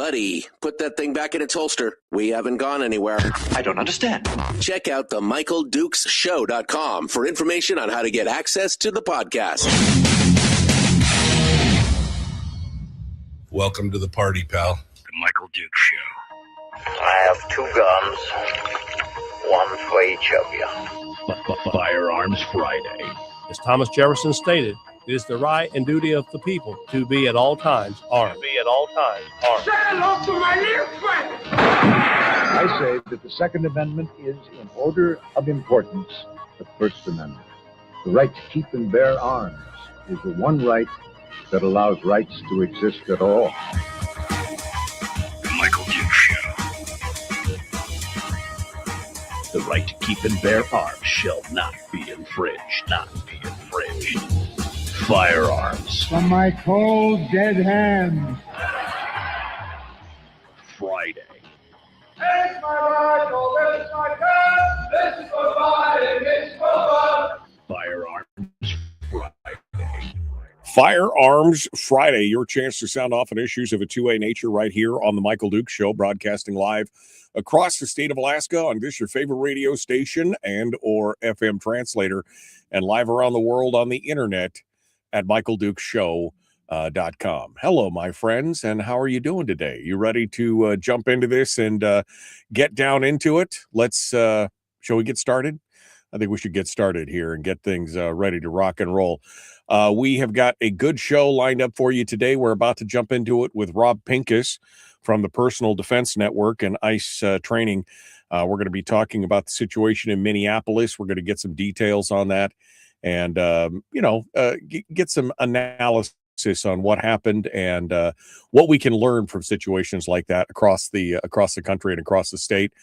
Buddy, put that thing back in its holster. We haven't gone anywhere. I don't understand. Check out the MichaelDukesShow.com for information on how to get access to the podcast. Welcome to the party, pal. The Michael Dukes Show. I have 2 guns, one for each of you. Firearms Friday. As Thomas Jefferson stated, it is the right and duty of the people to be at all times armed. Say hello to my little friend. I say that the Second Amendment is, in order of importance, the First Amendment. The right to keep and bear arms is the one right that allows rights to exist at all. The Michael Dukes Show. The right to keep and bear arms shall not be infringed. Firearms. From my cold, dead hands. Friday. This is my rifle, this is my gun, this is for fighting, this is for fun. Firearms Friday. Firearms Friday, your chance to sound off on issues of a two-way nature right here on the Michael Dukes Show, broadcasting live across the state of Alaska on this your favorite radio station and or FM translator, and live around the world on the internet at michaeldukeshow.com. Hello, my friends, and how are you doing today? You ready to jump into this and get down into it? Shall we get started? I think we should get started here and get things ready to rock and roll. We have got a good show lined up for you today. We're about to jump into it with Rob Pincus from the Personal Defense Network and ICE training. We're going to be talking about the situation in Minneapolis. We're going to get some details on that and, get some analysis on what happened and what we can learn from situations like that across the country and across the state.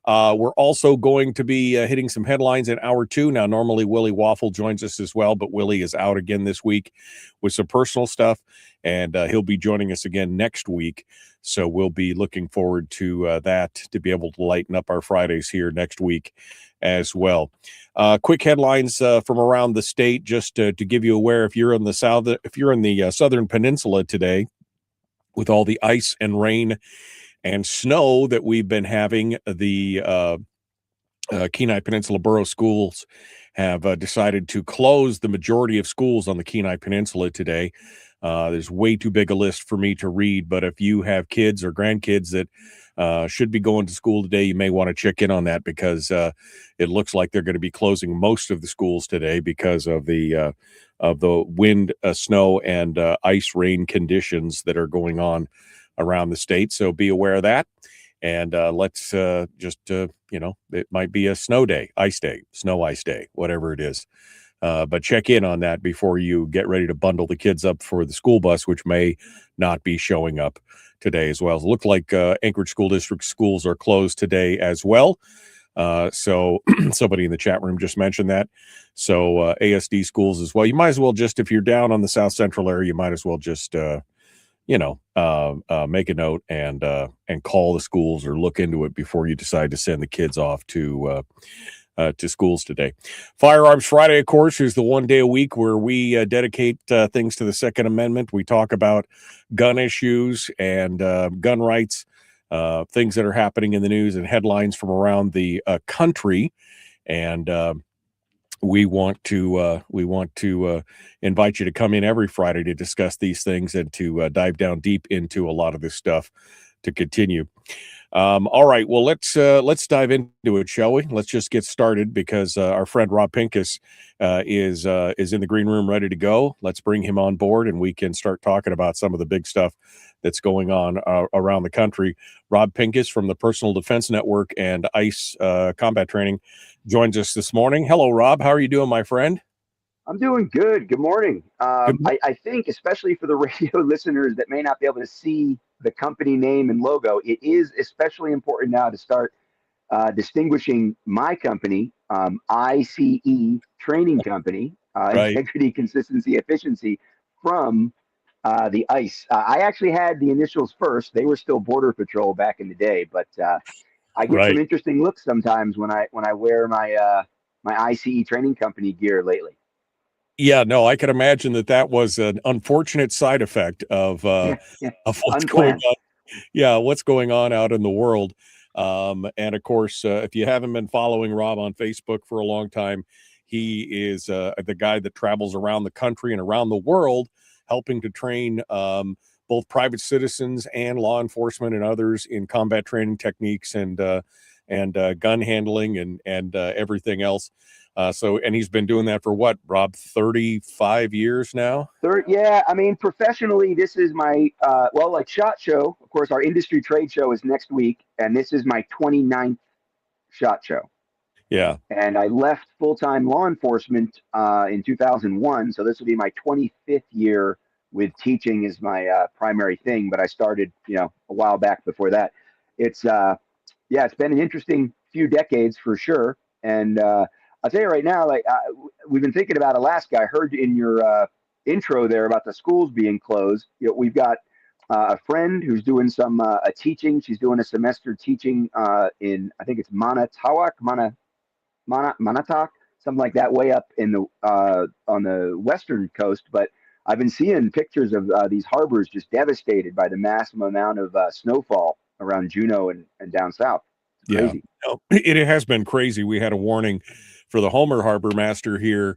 We're also going to be hitting some headlines in hour 2. Now, normally Willie Waffle joins us as well, but Willie is out again this week with some personal stuff, and he'll be joining us again next week. So we'll be looking forward to that, to be able to lighten up our Fridays here next week as well. Quick headlines from around the state, just to give you aware. If you're in the southern peninsula today, with all the ice and rain and snow that we've been having, the Kenai Peninsula Borough schools have decided to close the majority of schools on the Kenai Peninsula today. There's way too big a list for me to read, but if you have kids or grandkids that should be going to school today, you may want to check in on that, because it looks like they're going to be closing most of the schools today because of the wind, snow, and ice rain conditions that are going on around the state. So be aware of that. And let's it might be a snow day, ice day, snow ice day, whatever it is. But check in on that before you get ready to bundle the kids up for the school bus, which may not be showing up today as well. It looked like Anchorage School District schools are closed today as well. So somebody in the chat room just mentioned that. So ASD schools as well. You might as well just, if you're down on the South Central area, you might as well just, make a note and call the schools or look into it before you decide to send the kids off to schools today. Firearms Friday, of course, is the one day a week where we dedicate things to the Second Amendment. We talk about gun issues and gun rights, things that are happening in the news and headlines from around the country. And we want to invite you to come in every Friday to discuss these things and to dive down deep into a lot of this stuff to continue. All right, well, let's dive into it, shall we? Let's just get started, because our friend Rob Pincus is in the green room ready to go. Let's bring him on board, and we can start talking about some of the big stuff that's going on around the country. Rob Pincus from the Personal Defense Network and ICE combat training joins us this morning. Hello, Rob. How are you doing, my friend? I'm doing good. Good morning. I think, especially for the radio listeners that may not be able to see the company name and logo, it is especially important now to start distinguishing my company, ICE Training Company, Right. Integrity, Consistency, Efficiency, from the ICE. I actually had the initials first. They were still Border Patrol back in the day, but I get Right. some interesting looks sometimes when I wear my ICE Training Company gear lately. Yeah, no, I can imagine that was an unfortunate side effect of what's going Unplanned. on Yeah, what's going on out in the world. And of course, if you haven't been following Rob on Facebook for a long time, he is the guy that travels around the country and around the world helping to train both private citizens and law enforcement and others in combat training techniques and gun handling and everything else. And he's been doing that for what, Rob, 35 years now? Yeah, I mean, professionally, this is my, like SHOT Show. Of course, our industry trade show is next week, and this is my 29th SHOT Show. Yeah. And I left full-time law enforcement in 2001, so this will be my 25th year with teaching as my primary thing, but I started, a while back before that. It's been an interesting few decades for sure. And I'll tell you right now, we've been thinking about Alaska. I heard in your intro there about the schools being closed. We've got a friend who's doing some teaching. She's doing a semester teaching in, I think it's Manitowoc, Manatak, something like that, way up in the on the western coast. But I've been seeing pictures of these harbors just devastated by the massive amount of snowfall around Juneau and down south. It's crazy. Yeah, it has been crazy. We had a warning for the Homer Harbor Master here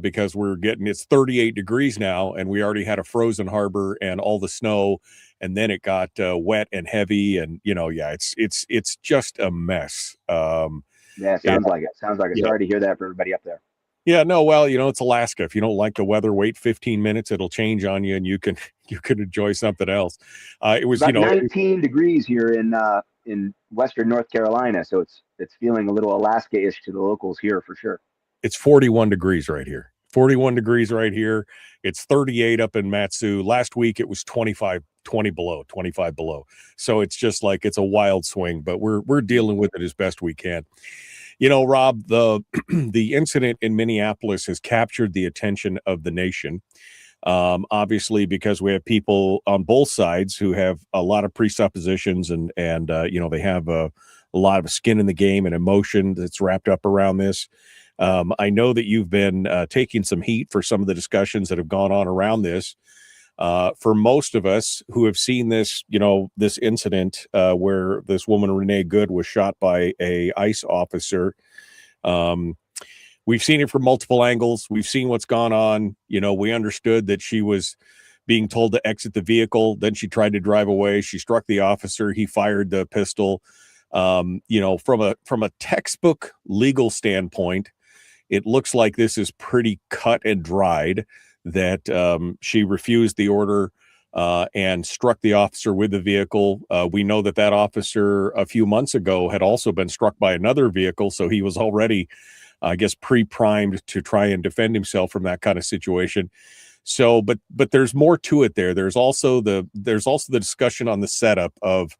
because it's 38 degrees now, and we already had a frozen harbor and all the snow, and then it got wet and heavy, and it's just a mess. Yeah, sounds like it. Sorry to hear that for everybody up there. Yeah, no, well, it's Alaska. If you don't like the weather, wait 15 minutes, it'll change on you, and you can enjoy something else. It was about 19 degrees here in western North Carolina, so it's feeling a little Alaska-ish to the locals here for sure. It's 41 degrees right here. 41 degrees right here. It's 38 up in Matsu. Last week it was 25 below. So it's just like it's a wild swing, but we're dealing with it as best we can. Rob, the incident in Minneapolis has captured the attention of the nation. Obviously, because we have people on both sides who have a lot of presuppositions and they have a lot of skin in the game and emotion that's wrapped up around this. I know that you've been taking some heat for some of the discussions that have gone on around this. For most of us who have seen this, this incident where this woman, Renee Good, was shot by a ICE officer. We've seen it from multiple angles. We've seen what's gone on. We understood that she was being told to exit the vehicle. Then she tried to drive away. She struck the officer. He fired the pistol. From a textbook legal standpoint, it looks like this is pretty cut and dried, that she refused the order and struck the officer with the vehicle. We know that officer a few months ago had also been struck by another vehicle, so he was already, I guess, pre-primed to try and defend himself from that kind of situation. So, but there's more to it there. There's also the discussion on the setup of,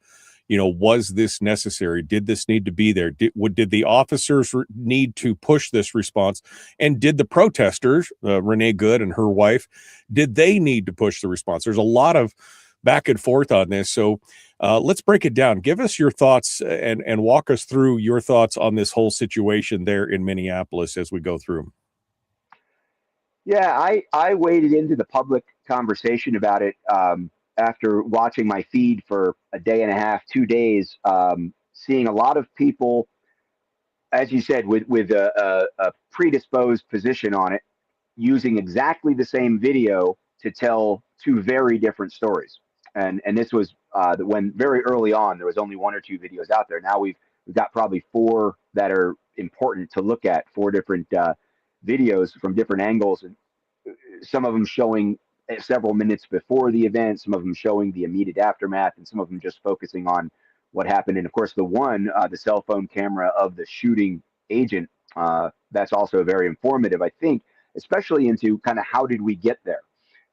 was this necessary? Did this need to be there? Did the officers need to push this response? And did the protesters, Renee Good and her wife, did they need to push the response? There's a lot of back and forth on this. So let's break it down. Give us your thoughts and walk us through your thoughts on this whole situation there in Minneapolis as we go through. Yeah, I waded into the public conversation about it after watching my feed for a day and a half, 2 days, seeing a lot of people, as you said, with a predisposed position on it, using exactly the same video to tell two very different stories. And this was when very early on there was only 1 or 2 videos out there. Now we've got probably 4 that are important to look at, 4 different videos from different angles, and some of them showing several minutes before the event, some of them showing the immediate aftermath, and some of them just focusing on what happened. And of course, the cell phone camera of the shooting agent, that's also very informative, I think, especially into kind of how did we get there.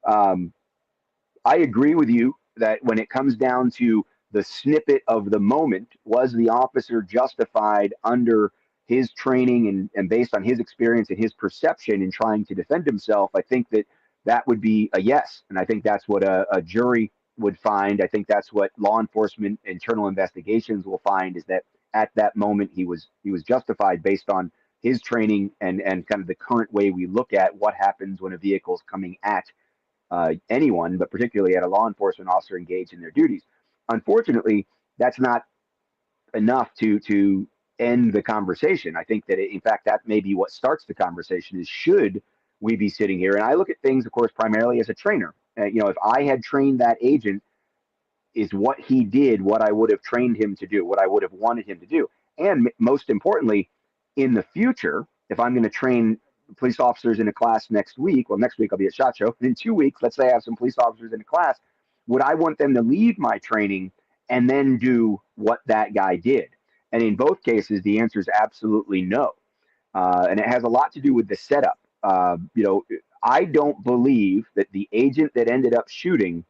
I agree with you that when it comes down to the snippet of the moment, was the officer justified under his training and based on his experience and his perception in trying to defend himself? I think that would be a yes. And I think that's what a jury would find. I think that's what law enforcement internal investigations will find, is that at that moment he was justified based on his training and kind of the current way we look at what happens when a vehicle is coming at anyone, but particularly at a law enforcement officer engaged in their duties. unfortunately, that's not enough to end the conversation. I think that, in fact, that may be what starts the conversation is, should we be sitting here? And I look at things, of course, primarily as a trainer. If I had trained that agent, is what he did what I would have trained him to do, what I would have wanted him to do. And most importantly, in the future, if I'm going to train police officers in a class next week, well, next week I'll be at SHOT Show. In 2 weeks, let's say I have some police officers in a class, would I want them to leave my training and then do what that guy did? And in both cases, the answer is absolutely no. And it has a lot to do with the setup. I don't believe that the agent that ended up shooting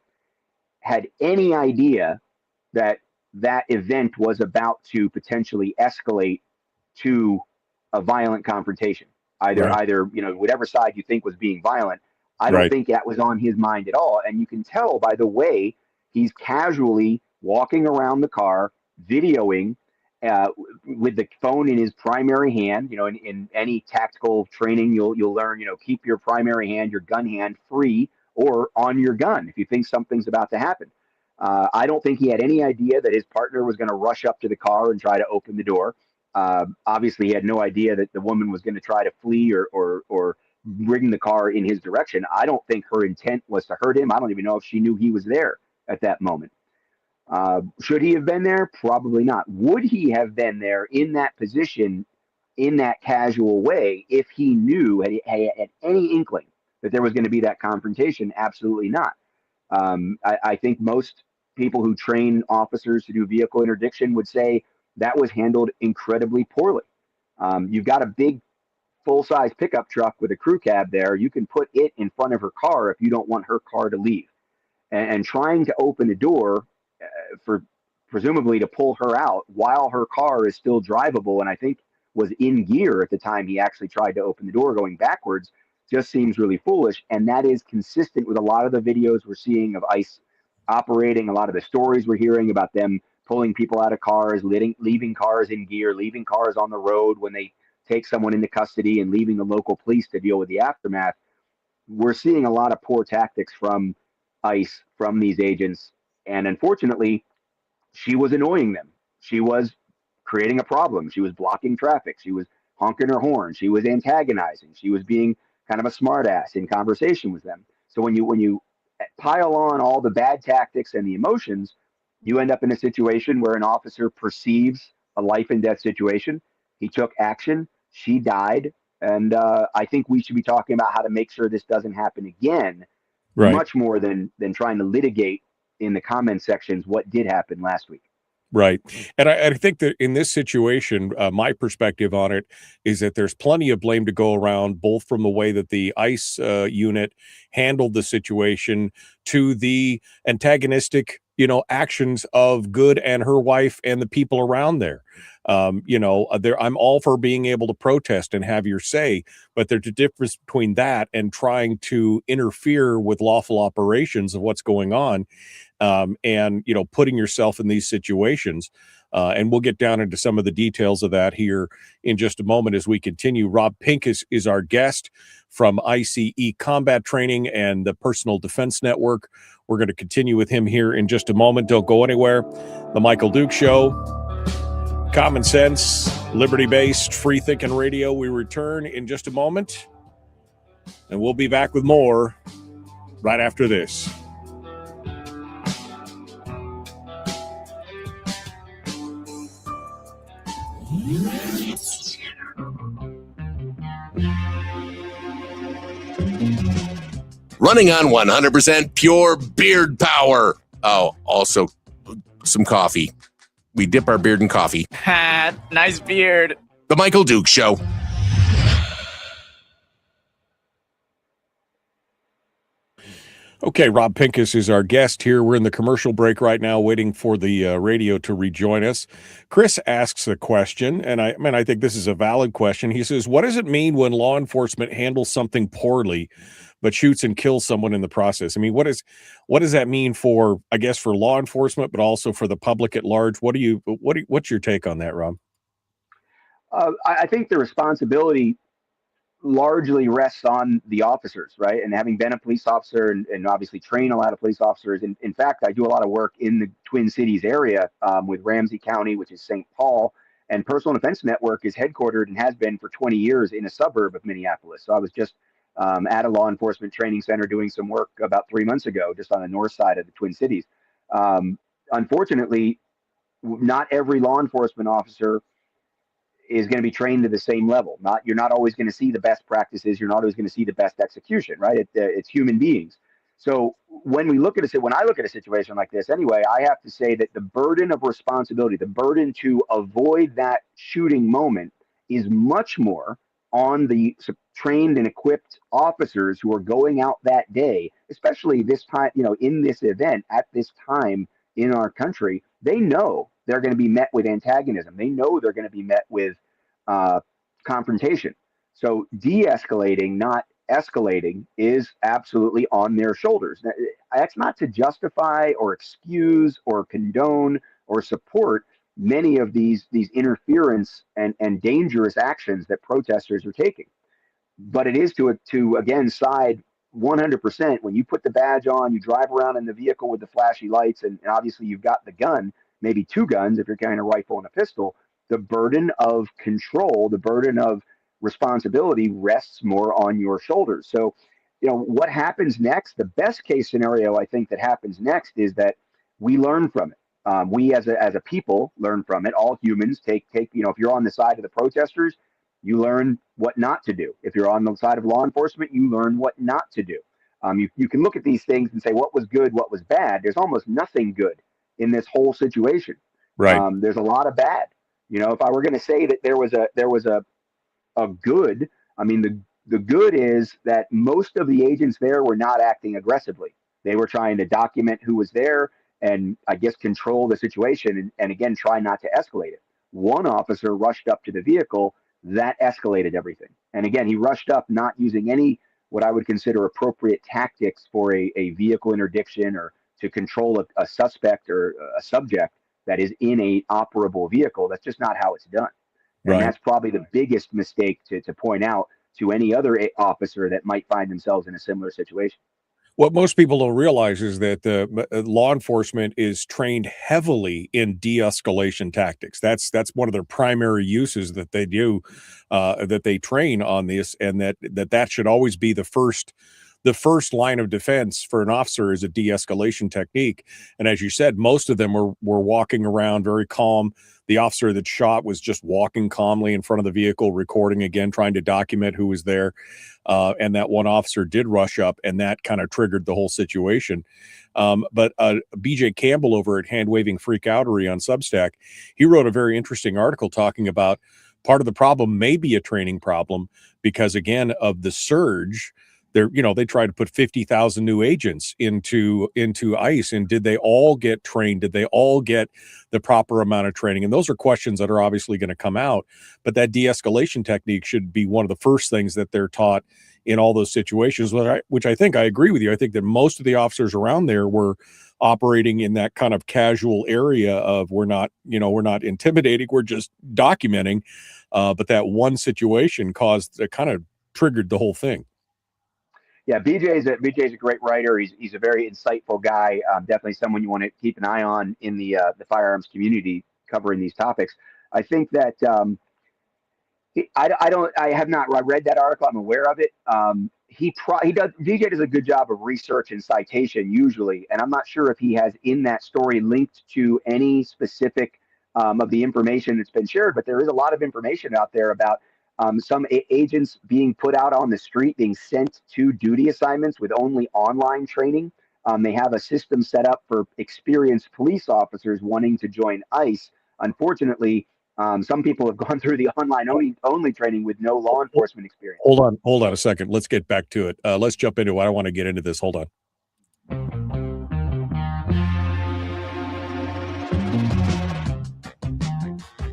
had any idea that that event was about to potentially escalate to a violent confrontation. Either, whatever side you think was being violent, I don't think that was on his mind at all. And you can tell by the way he's casually walking around the car, videoing with the phone in his primary hand. In any tactical training, you'll learn, keep your primary hand, your gun hand free or on your gun if you think something's about to happen. I don't think he had any idea that his partner was going to rush up to the car and try to open the door. Obviously, he had no idea that the woman was going to try to flee or bring the car in his direction. I don't think her intent was to hurt him. I don't even know if she knew he was there at that moment. Should he have been there? Probably not. Would he have been there in that position in that casual way if he knew, had any inkling that there was going to be that confrontation? Absolutely not. I think most people who train officers to do vehicle interdiction would say that was handled incredibly poorly. You've got a big full-size pickup truck with a crew cab there. You can put it in front of her car if you don't want her car to leave. And trying to open the door for presumably to pull her out while her car is still drivable, and I think was in gear at the time he actually tried to open the door going backwards, just seems really foolish. And that is consistent with a lot of the videos we're seeing of ICE operating, a lot of the stories we're hearing about them pulling people out of cars, leaving cars in gear, leaving cars on the road when they take someone into custody, and leaving the local police to deal with the aftermath. We're seeing a lot of poor tactics from ICE, from these agents. And unfortunately, she was annoying them. She was creating a problem. She was blocking traffic. She was honking her horn. She was antagonizing. She was being kind of a smartass in conversation with them. So when you pile on all the bad tactics and the emotions, you end up in a situation where an officer perceives a life and death situation. He took action. She died. And I think we should be talking about how to make sure this doesn't happen again, much more than trying to litigate in the comment sections what did happen last week. Right. And I think that in this situation, my perspective on it is that there's plenty of blame to go around, both from the way that the ICE unit handled the situation to the antagonistic, actions of Good and her wife and the people around there. I'm all for being able to protest and have your say, but there's a difference between that and trying to interfere with lawful operations of what's going on. And putting yourself in these situations. And we'll get down into some of the details of that here in just a moment as we continue. Rob Pincus is our guest from ICE Combat Training and the Personal Defense Network. We're going to continue with him here in just a moment. Don't go anywhere. The Michael Duke Show, common sense, liberty-based, free-thinking radio. We return in just a moment, and we'll be back with more right after this. Running on 100% pure beard power. Oh, also some coffee. We dip our beard in coffee. Ha, nice beard. The Michael Duke Show. Okay, Rob Pincus is our guest here. We're in the commercial break right now, waiting for the radio to rejoin us. Chris asks a question, and I think this is a valid question. He says, what does it mean when law enforcement handles something poorly, but shoots and kills someone in the process? I mean, what does that mean for, I guess, for law enforcement, but also for the public at large? What's your take on that, Rob? I think the responsibility largely rests on the officers, right? And having been a police officer and obviously train a lot of police officers. In fact, I do a lot of work in the Twin Cities area with Ramsey County, which is St. Paul. And Personal Defense Network is headquartered and has been for 20 years in a suburb of Minneapolis. So I was just at a law enforcement training center doing some work about 3 months ago, just on the north side of the Twin Cities. Unfortunately, not every law enforcement officer is going to be trained to the same level. You're not always going to see the best practices. You're not always going to see the best execution, right? It's human beings. So when I look at a situation like this, anyway, I have to say that the burden of responsibility, the burden to avoid that shooting moment, is much more on the trained and equipped officers who are going out that day, especially this time, in this event at this time in our country. They know they're going to be met with antagonism. They know they're going to be met with confrontation. So de-escalating, not escalating, is absolutely on their shoulders. Now, that's not to justify or excuse or condone or support many of these interference and dangerous actions that protesters are taking. But it is to again side 100%. When you put the badge on, you drive around in the vehicle with the flashy lights, and obviously you've got the gun, maybe two guns if you're carrying a rifle and a pistol. The burden of control, the burden of responsibility rests more on your shoulders. So, what happens next? The best case scenario I think that happens next is that we learn from it. We as a people learn from it. All humans take, if you're on the side of the protesters, you learn what not to do. If you're on the side of law enforcement, you learn what not to do. You can look at these things and say, what was good, what was bad? There's almost nothing good in this whole situation. Right. There's a lot of bad. If I were going to say that there was a good, the good is that most of the agents there were not acting aggressively. They were trying to document who was there and, I guess, control the situation and again, try not to escalate it. One officer rushed up to the vehicle. That escalated everything. And again, he rushed up not using any what I would consider appropriate tactics for a vehicle interdiction or to control a suspect or a subject that is in a operable vehicle. That's just not how it's done. And that's probably the biggest mistake to point out to any other officer that might find themselves in a similar situation. What most people don't realize is that the law enforcement is trained heavily in de-escalation tactics. That's one of their primary uses that they do, that they train on this, and that should always be the first line of defense for an officer is a de-escalation technique. And as you said, most of them were walking around very calm. The officer that shot was just walking calmly in front of the vehicle, recording again, trying to document who was there. And that one officer did rush up, and that kind of triggered the whole situation. But BJ Campbell over at Hand Waving Freakoutery on Substack, he wrote a very interesting article talking about part of the problem may be a training problem because, again, of the surge. They tried to put 50,000 new agents into ICE, and did they all get trained? Did they all get the proper amount of training? And those are questions that are obviously going to come out. But that de-escalation technique should be one of the first things that they're taught in all those situations. Which I think I agree with you. I think that most of the officers around there were operating in that kind of casual area of we're not intimidating, we're just documenting. But that one situation kind of triggered the whole thing. Yeah, BJ's a great writer. He's a very insightful guy. Definitely someone you want to keep an eye on in the firearms community covering these topics. I think that I have not read that article. I'm aware of it. BJ does a good job of research and citation usually, and I'm not sure if he has in that story linked to any specific of the information that's been shared, but there is a lot of information out there about some agents being put out on the street, being sent to duty assignments with only online training. They have a system set up for experienced police officers wanting to join ICE. Unfortunately, some people have gone through the online only training with no law enforcement experience. Hold on a second. Let's get back to it. Let's jump into it. I want to get into this. Hold on.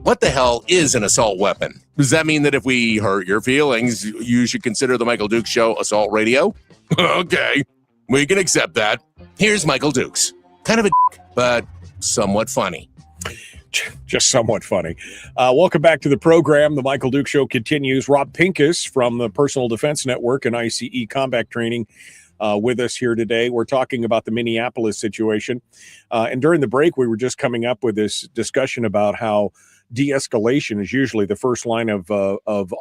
What the hell is an assault weapon? Does that mean that if we hurt your feelings, you should consider the Michael Dukes Show assault radio? Okay, we can accept that. Here's Michael Dukes. Kind of a dick, but somewhat funny. Just somewhat funny. Welcome back to the program. The Michael Duke Show continues. Rob Pincus from the Personal Defense Network and ICE Combat Training with us here today. We're talking about the Minneapolis situation. And during the break, we were just coming up with this discussion about how de-escalation is usually the first line of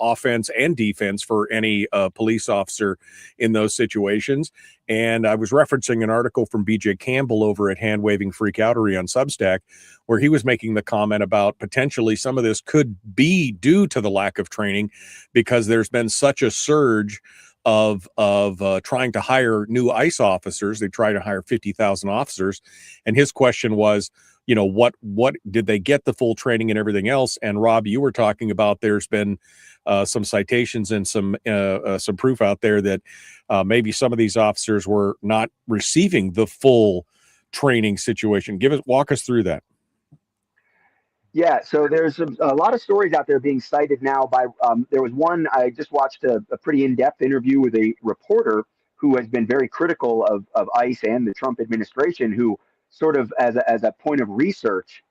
offense and defense for any police officer in those situations. And I was referencing an article from BJ Campbell over at Hand Waving Freakoutery on Substack, where he was making the comment about potentially some of this could be due to the lack of training because there's been such a surge of trying to hire new ICE officers. They try to hire 50,000 officers. And his question was, you know, what did they get the full training and everything else? And Rob, you were talking about there's been some citations and some proof out there that maybe some of these officers were not receiving the full training situation. Walk us through that. Yeah, so there's a lot of stories out there being cited now by, there was one, I just watched a pretty in-depth interview with a reporter who has been very critical of ICE and the Trump administration, who sort of as a point of research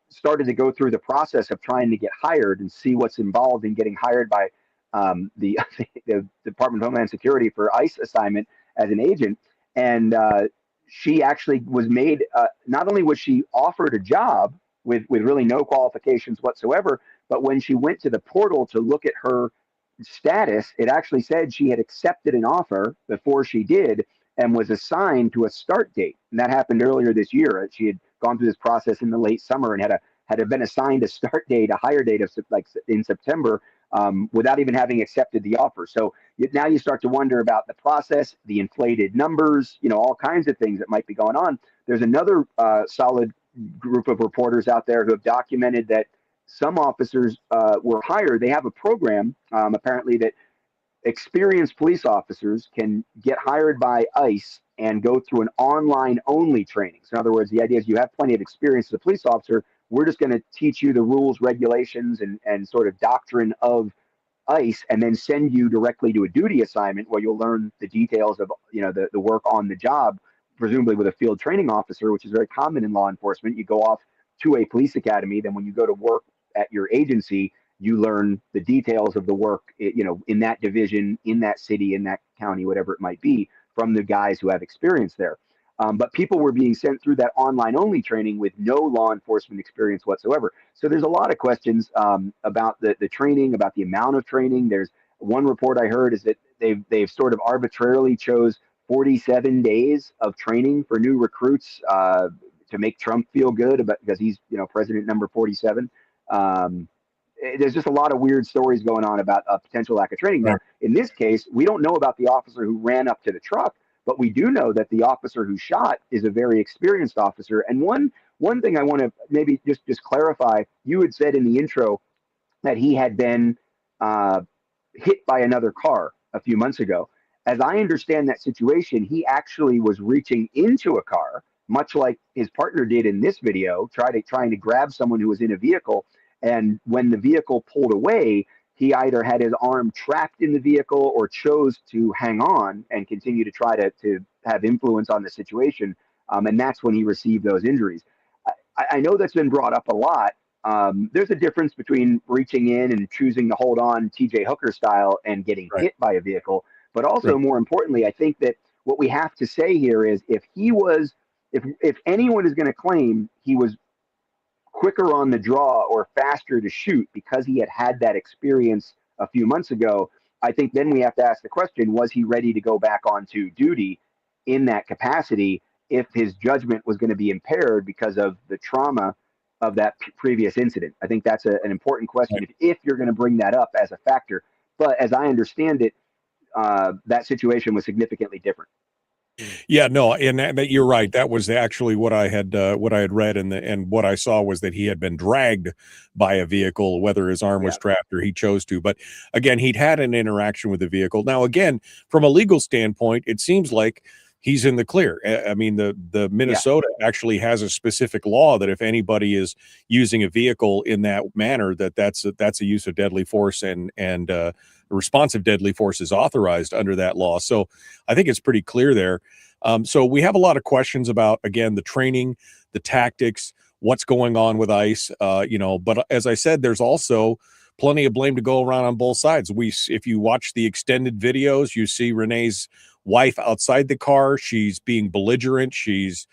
started to go through the process of trying to get hired and see what's involved in getting hired by the Department of Homeland Security for ICE assignment as an agent. And she actually was made, not only was she offered a job with really no qualifications whatsoever, but when she went to the portal to look at her status, it actually said she had accepted an offer before she did and was assigned to a start date. And that happened earlier this year. She had gone through this process in the late summer and had been assigned a start date, a hire date of like in September, without even having accepted the offer. So now you start to wonder about the process, the inflated numbers, you know, all kinds of things that might be going on. There's another solid group of reporters out there who have documented that some officers were hired. They have a program, apparently, that experienced police officers can get hired by ICE and go through an online only training. So in other words, the idea is you have plenty of experience as a police officer. We're just going to teach you the rules, regulations, and sort of doctrine of ICE, and then send you directly to a duty assignment where you'll learn the details of, you know, the work on the job, presumably with a field training officer, which is very common in law enforcement. You go off to a police academy, then when you go to work at your agency, you learn the details of the work, you know, in that division, in that city, in that county, whatever it might be, from the guys who have experience there. But people were being sent through that online only training with no law enforcement experience whatsoever. So there's a lot of questions about the training, about the amount of training. There's one report I heard is that they've sort of arbitrarily chose 47 days of training for new recruits to make Trump feel good about, because he's, you know, president number 47. There's just a lot of weird stories going on about a potential lack of training. Now, in this case, we don't know about the officer who ran up to the truck, but we do know that the officer who shot is a very experienced officer. And one thing I want to maybe just clarify, you had said in the intro that he had been hit by another car a few months ago. As I understand that situation, he actually was reaching into a car, much like his partner did in this video, trying to grab someone who was in a vehicle. And when the vehicle pulled away, he either had his arm trapped in the vehicle or chose to hang on and continue to try to have influence on the situation. And that's when he received those injuries. I know that's been brought up a lot. There's a difference between reaching in and choosing to hold on TJ Hooker style and getting hit by a vehicle. But also, more importantly, I think that what we have to say here is if anyone is going to claim he was quicker on the draw or faster to shoot because he had that experience a few months ago, I think then we have to ask the question, was he ready to go back onto duty in that capacity if his judgment was going to be impaired because of the trauma of that previous incident? I think that's an important question if you're going to bring that up as a factor. But as I understand it, that situation was significantly different. Yeah, no, and that you're right. That was actually what I had read, and what I saw was that he had been dragged by a vehicle, whether his arm was trapped or he chose to. But again, he'd had an interaction with the vehicle. Now, again, from a legal standpoint, it seems like he's in the clear. I mean, the Minnesota actually has a specific law that if anybody is using a vehicle in that manner, that's a use of deadly force, and responsive deadly force is authorized under that law. So I think it's pretty clear there. So we have a lot of questions about, again, the training, the tactics, what's going on with ICE, but as I said, there's also plenty of blame to go around on both sides. If you watch the extended videos, you see Renee's wife outside the car. She's being belligerent. She's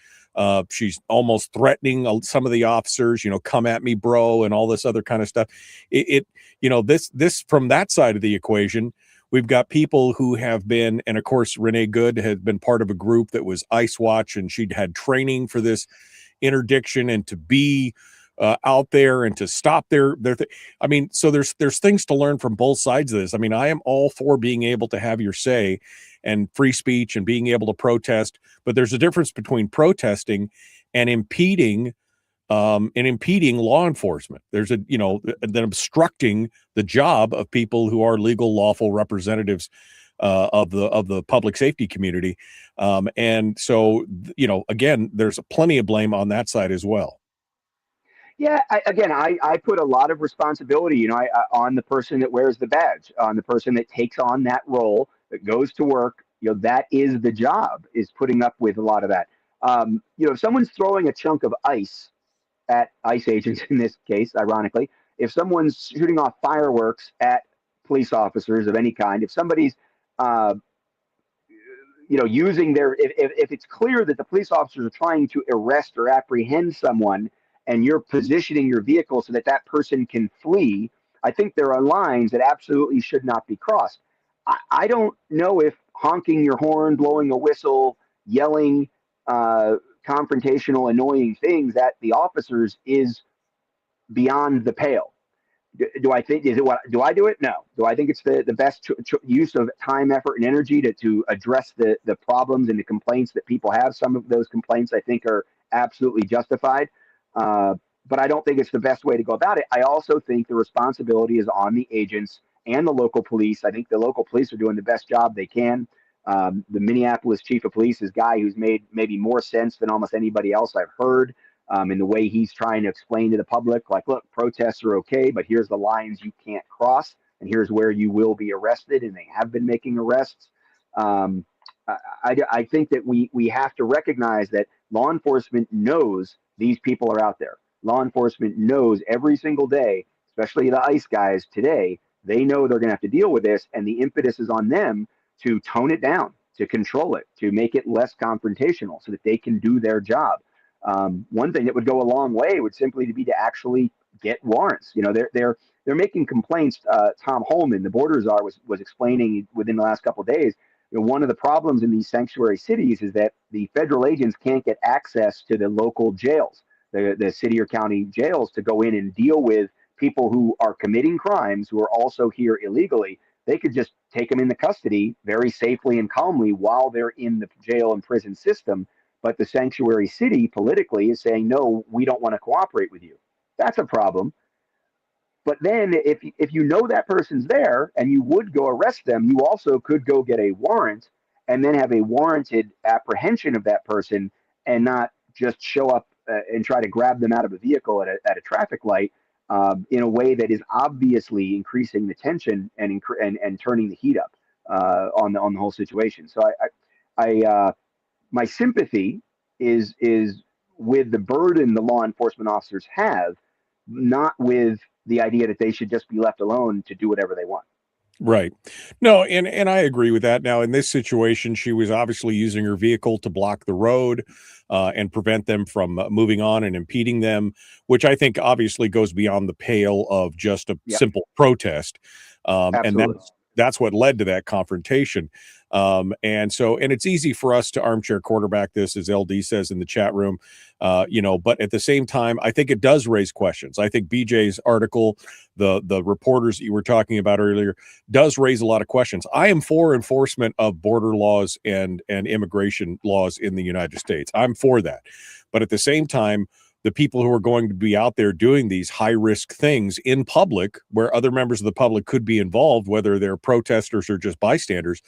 almost threatening some of the officers, come at me, bro, and all this other kind of stuff. This from that side of the equation, we've got people who have been, and of course, Renee Good had been part of a group that was ICE Watch, and she'd had training for this interdiction and to be out there and to stop their so there's things to learn from both sides of this. I mean, I am all for being able to have your say and free speech and being able to protest, but there's a difference between protesting and impeding law enforcement. There's then obstructing the job of people who are legal, lawful representatives of the public safety community. And so, again, there's plenty of blame on that side as well. Yeah, I put a lot of responsibility, on the person that wears the badge, on the person that takes on that role, that goes to work. That is the job, is putting up with a lot of that. If someone's throwing a chunk of ice at ICE agents, in this case, ironically, if someone's shooting off fireworks at police officers of any kind, if somebody's using if it's clear that the police officers are trying to arrest or apprehend someone, and you're positioning your vehicle so that that person can flee, I think there are lines that absolutely should not be crossed. I don't know if honking your horn, blowing a whistle, yelling confrontational, annoying things at the officers is beyond the pale. Do I think, do I do it? No. Do I think it's the best use of time, effort, and energy to address the problems and the complaints that people have? Some of those complaints I think are absolutely justified. But I don't think it's the best way to go about it. I also think the responsibility is on the agents and the local police. I think the local police are doing the best job they can. The Minneapolis chief of police is a guy who's made maybe more sense than almost anybody else I've heard, in the way he's trying to explain to the public, like, look, protests are okay, but here's the lines you can't cross, and here's where you will be arrested, and they have been making arrests. I think that we have to recognize that law enforcement knows these people are out there. Law enforcement knows every single day, especially the ICE guys today, they know they're going to have to deal with this, and the impetus is on them to tone it down, to control it, to make it less confrontational so that they can do their job. One thing that would go a long way would simply be to actually get warrants. They're making complaints. Tom Holman, the border czar, was explaining within the last couple of days. One of the problems in these sanctuary cities is that the federal agents can't get access to the local jails, the city or county jails, to go in and deal with people who are committing crimes, who are also here illegally. They could just take them into custody very safely and calmly while they're in the jail and prison system. But the sanctuary city politically is saying, no, we don't want to cooperate with you. That's a problem. But then if you know that person's there and you would go arrest them, you also could go get a warrant and then have a warranted apprehension of that person, and not just show up and try to grab them out of a vehicle at a traffic light in a way that is obviously increasing the tension and turning the heat up on the whole situation. So my sympathy is with the burden the law enforcement officers have, not with the idea that they should just be left alone to do whatever they want. Right. No, and I agree with that. Now, in this situation, she was obviously using her vehicle to block the road and prevent them from moving on and impeding them, which I think obviously goes beyond the pale of just a simple protest. And that's what led to that confrontation. And it's easy for us to armchair quarterback this, as LD says in the chat room, but at the same time, I think it does raise questions. I think BJ's article, the reporters that you were talking about earlier, does raise a lot of questions. I am for enforcement of border laws and immigration laws in the United States. I'm for that. But at the same time, the people who are going to be out there doing these high-risk things in public, where other members of the public could be involved, whether they're protesters or just bystanders,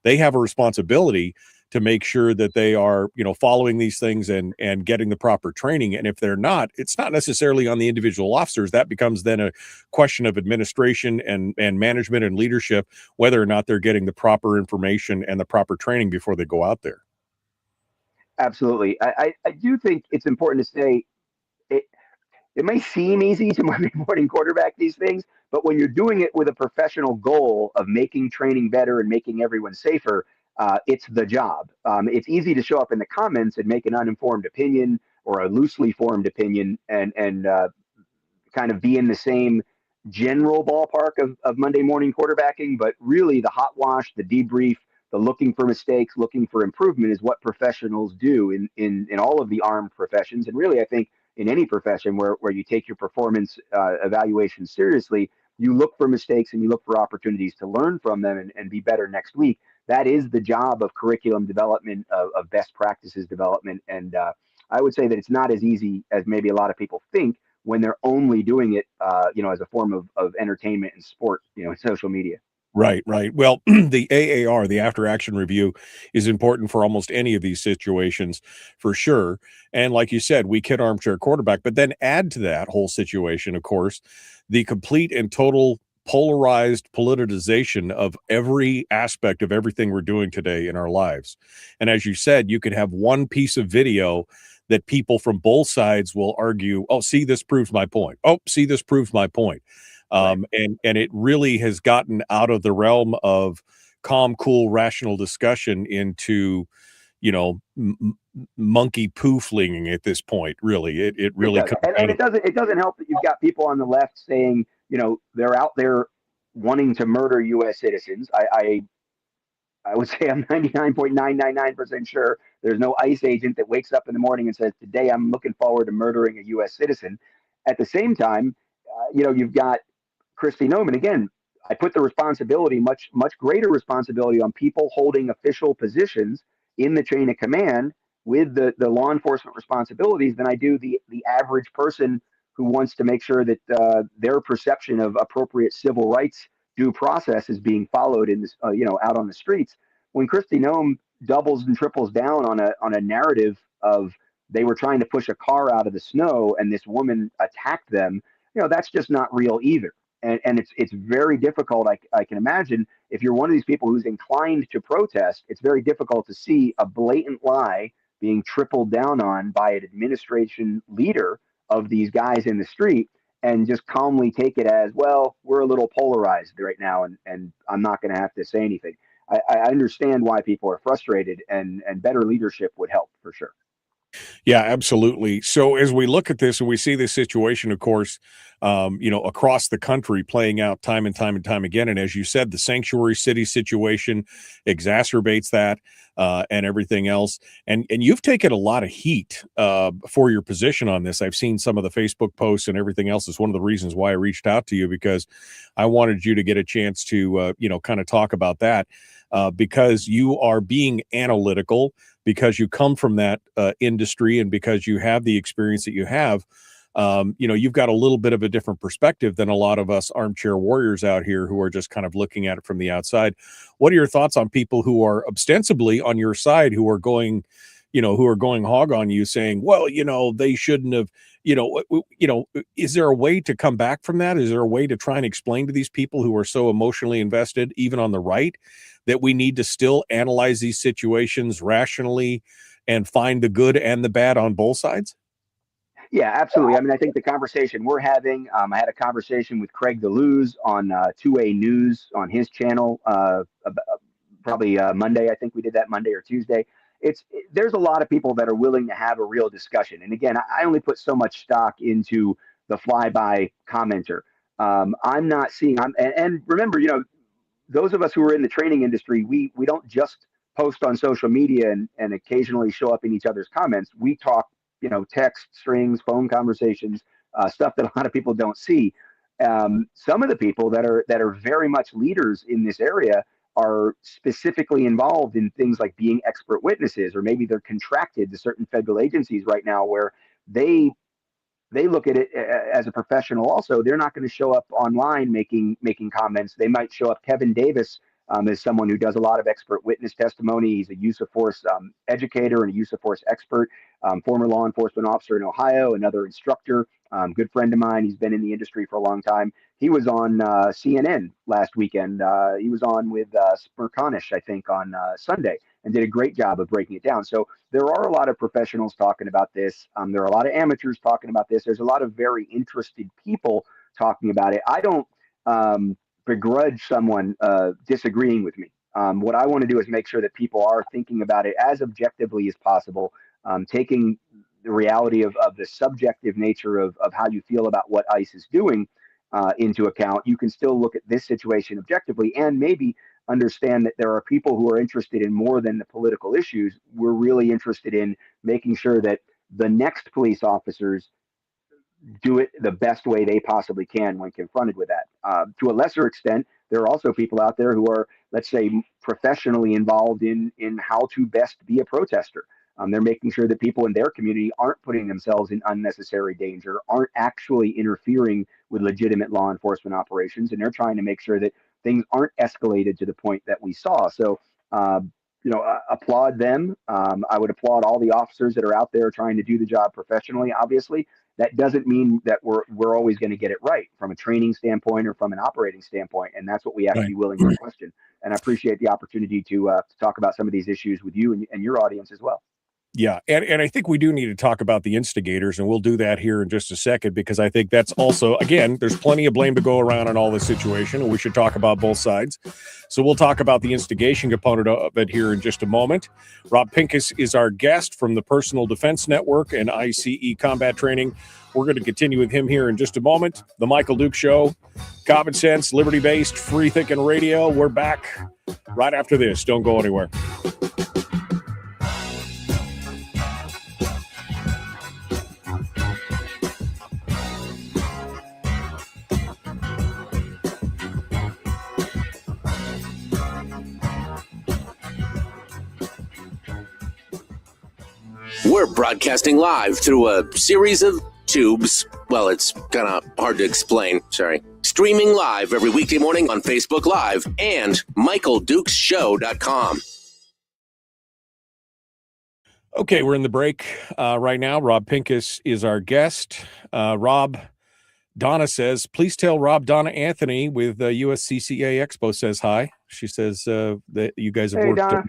they have a responsibility to make sure that they are, following these things and getting the proper training. And if they're not, it's not necessarily on the individual officers. That becomes then a question of administration and management and leadership, whether or not they're getting the proper information and the proper training before they go out there. Absolutely. I do think it's important to say, it may seem easy to Monday morning quarterback these things, but when you're doing it with a professional goal of making training better and making everyone safer, it's the job. It's easy to show up in the comments and make an uninformed opinion or a loosely formed opinion and kind of be in the same general ballpark of Monday morning quarterbacking, but really the hot wash, the debrief, the looking for mistakes, looking for improvement is what professionals do in all of the armed professions. And really, I think in any profession where you take your performance evaluation seriously, you look for mistakes and you look for opportunities to learn from them and be better next week. That is the job of curriculum development, of best practices development. And I would say that it's not as easy as maybe a lot of people think when they're only doing it, as a form of entertainment and sport, in social media. Right, right. Well, the AAR, the after action review, is important for almost any of these situations for sure. And like you said, we kid armchair quarterback, but then add to that whole situation, of course, the complete and total polarized politicization of every aspect of everything we're doing today in our lives. And as you said, you could have one piece of video that people from both sides will argue, oh, see, this proves my point. Oh, see, this proves my point. And it really has gotten out of the realm of calm, cool, rational discussion into, monkey poo flinging at this point. Really, it really comes and it doesn't help that you've got people on the left saying, they're out there wanting to murder U.S. citizens. I would say I'm 99.999% sure there's no ICE agent that wakes up in the morning and says, today I'm looking forward to murdering a U.S. citizen. At the same time, you've got Kristi Noem. Again, I put the responsibility, much greater responsibility, on people holding official positions in the chain of command with the law enforcement responsibilities than I do the average person who wants to make sure that their perception of appropriate civil rights due process is being followed in this, out on the streets. When Kristi Noem doubles and triples down on a narrative of they were trying to push a car out of the snow and this woman attacked them, that's just not real either. And it's very difficult. I can imagine if you're one of these people who's inclined to protest, it's very difficult to see a blatant lie being tripled down on by an administration leader of these guys in the street and just calmly take it as, well, we're a little polarized right now, and I'm not going to have to say anything. I understand why people are frustrated, and better leadership would help for sure. Yeah, absolutely. So as we look at this and we see this situation, of course, across the country playing out time and time and time again. And as you said, the sanctuary city situation exacerbates that and everything else. And you've taken a lot of heat for your position on this. I've seen some of the Facebook posts and everything else. Is one of the reasons why I reached out to you, because I wanted you to get a chance to, kind of talk about that because you are being analytical, because you come from that industry, and because you have the experience that you have. You've got a little bit of a different perspective than a lot of us armchair warriors out here who are just kind of looking at it from the outside. What are your thoughts on people who are ostensibly on your side, who are going hog on you, saying, well, they shouldn't have, is there a way to come back from that? Is there a way to try and explain to these people who are so emotionally invested, even on the right, that we need to still analyze these situations rationally and find the good and the bad on both sides? Yeah, absolutely. I mean, I think the conversation we're having, I had a conversation with Craig DeLuz on 2A News on his channel, probably Monday. I think we did that Monday or Tuesday. There's a lot of people that are willing to have a real discussion. And again, I only put so much stock into the flyby commenter. I'm not seeing, and remember, those of us who are in the training industry, we don't just post on social media and occasionally show up in each other's comments. We talk, text strings, phone conversations, stuff that a lot of people don't see. Some of the people that are very much leaders in this area are specifically involved in things like being expert witnesses, or maybe they're contracted to certain federal agencies right now where they look at it as a professional. Also, they're not going to show up online making comments. They might show up. Kevin Davis is someone who does a lot of expert witness testimony. He's a use of force educator and a use of force expert, former law enforcement officer in Ohio, another instructor, good friend of mine. He's been in the industry for a long time. He was on CNN last weekend. He was on with Smirkanish, I think, on Sunday, and did a great job of breaking it down. So there are a lot of professionals talking about this. There are a lot of amateurs talking about this. There's a lot of very interested people talking about it. I don't begrudge someone disagreeing with me. What I want to do is make sure that people are thinking about it as objectively as possible, taking the reality of the subjective nature of how you feel about what ICE is doing into account. You can still look at this situation objectively and maybe understand that there are people who are interested in more than the political issues. We're really interested in making sure that the next police officers do it the best way they possibly can when confronted with that. To a lesser extent, there are also people out there who are, let's say, professionally involved in how to best be a protester. They're making sure that people in their community aren't putting themselves in unnecessary danger, aren't actually interfering with legitimate law enforcement operations, and they're trying to make sure that things aren't escalated to the point that we saw. So, applaud them. I would applaud all the officers that are out there trying to do the job professionally. Obviously, that doesn't mean that we're always going to get it right from a training standpoint or from an operating standpoint, and that's what we have to be willing to question. And I appreciate the opportunity to talk about some of these issues with you and your audience as well. Yeah, and I think we do need to talk about the instigators, and we'll do that here in just a second, because I think that's also, again, there's plenty of blame to go around in all this situation, and we should talk about both sides. So we'll talk about the instigation component of it here in just a moment. Rob Pincus is our guest from the Personal Defense Network and ICE Combat Training. We're going to continue with him here in just a moment. The Michael Duke Show, common sense, liberty-based, free-thinking radio. We're back right after this. Don't go anywhere. We're broadcasting live through a series of tubes. Well, it's kind of hard to explain. Sorry. Streaming live every weekday morning on Facebook Live and MichaelDukesShow.com. Okay, we're in the break right now. Rob Pincus is our guest. Rob, Donna says, please tell Rob Donna Anthony with USCCA Expo says hi. She says that you guys have worked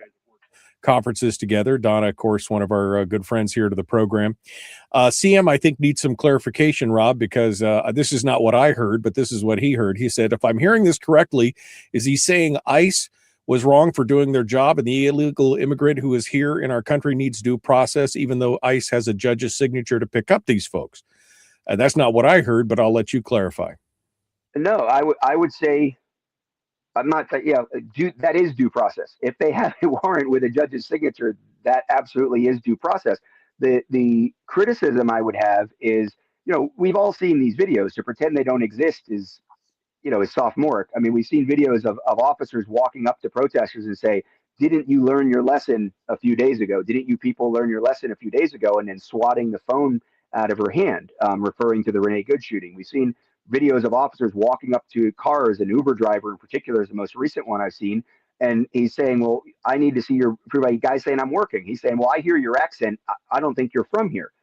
conferences together. Donna, of course, one of our good friends here to the program. CM, I think, needs some clarification, Rob, because this is not what I heard, but this is what he heard. He said, if I'm hearing this correctly, is he saying ICE was wrong for doing their job and the illegal immigrant who is here in our country needs due process, even though ICE has a judge's signature to pick up these folks? That's not what I heard, but I'll let you clarify. No, I would say, I'm not, that is due process. If they have a warrant with a judge's signature, that absolutely is due process. The criticism I would have is, we've all seen these videos. To pretend they don't exist is sophomoric. I mean, we've seen videos of officers walking up to protesters and say, didn't you learn your lesson a few days ago? Didn't you people learn your lesson a few days ago? And then swatting the phone out of her hand, referring to the Renee Good shooting. We've seen videos of officers walking up to cars, an Uber driver in particular is the most recent one I've seen. And he's saying, well, I need to see your proof. Guy's saying, I'm working. He's saying, well, I hear your accent. I don't think you're from here.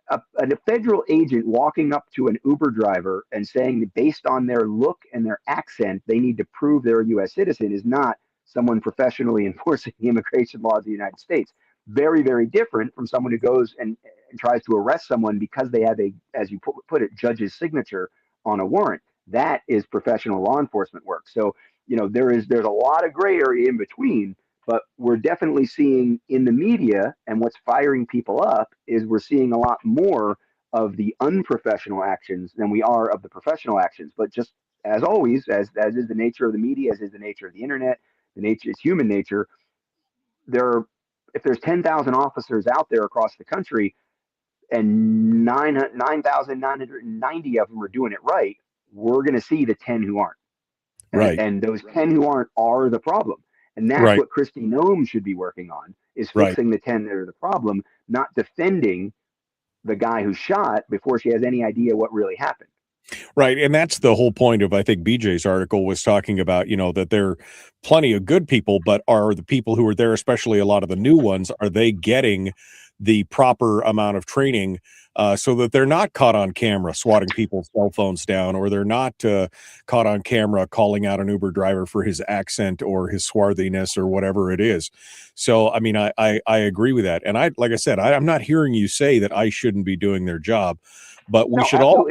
A federal agent walking up to an Uber driver and saying that based on their look and their accent, they need to prove they're a U.S. citizen is not someone professionally enforcing the immigration laws of the United States. Very, very different from someone who goes and tries to arrest someone because they have a, as you put it, judge's signature on a warrant. That is professional law enforcement work. So, there's a lot of gray area in between, but we're definitely seeing in the media, and what's firing people up is we're seeing a lot more of the unprofessional actions than we are of the professional actions. But just as always, as is the nature of the media, as is the nature of the internet, it's human nature. If there's 10,000 officers out there across the country, and 9,990 of them are doing it right, we're going to see the 10 who aren't. And those 10 who aren't are the problem. And that's what Kristi Noem should be working on, is fixing the 10 that are the problem, not defending the guy who shot before she has any idea what really happened. Right. And that's the whole point of, I think, BJ's article was talking about, that there are plenty of good people, but are the people who are there, especially a lot of the new ones, are they getting the proper amount of training so that they're not caught on camera swatting people's cell phones down, or they're not caught on camera calling out an Uber driver for his accent or his swarthiness or whatever it is. So, I mean, I agree with that. And like I said, I'm not hearing you say that I shouldn't be doing their job, but we should all.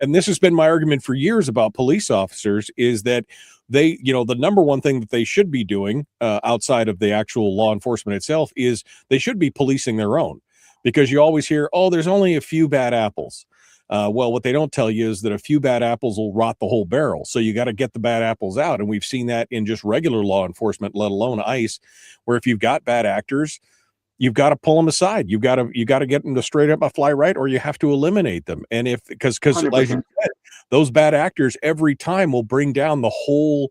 And this has been my argument for years about police officers, is that they, the number one thing that they should be doing outside of the actual law enforcement itself is they should be policing their own, because you always hear, oh, there's only a few bad apples. Well, what they don't tell you is that a few bad apples will rot the whole barrel. So you got to get the bad apples out. And we've seen that in just regular law enforcement, let alone ICE, where if you've got bad actors, you've got to pull them aside. You got to get them to straight up a fly right, or you have to eliminate them. And because like you said, those bad actors every time will bring down the whole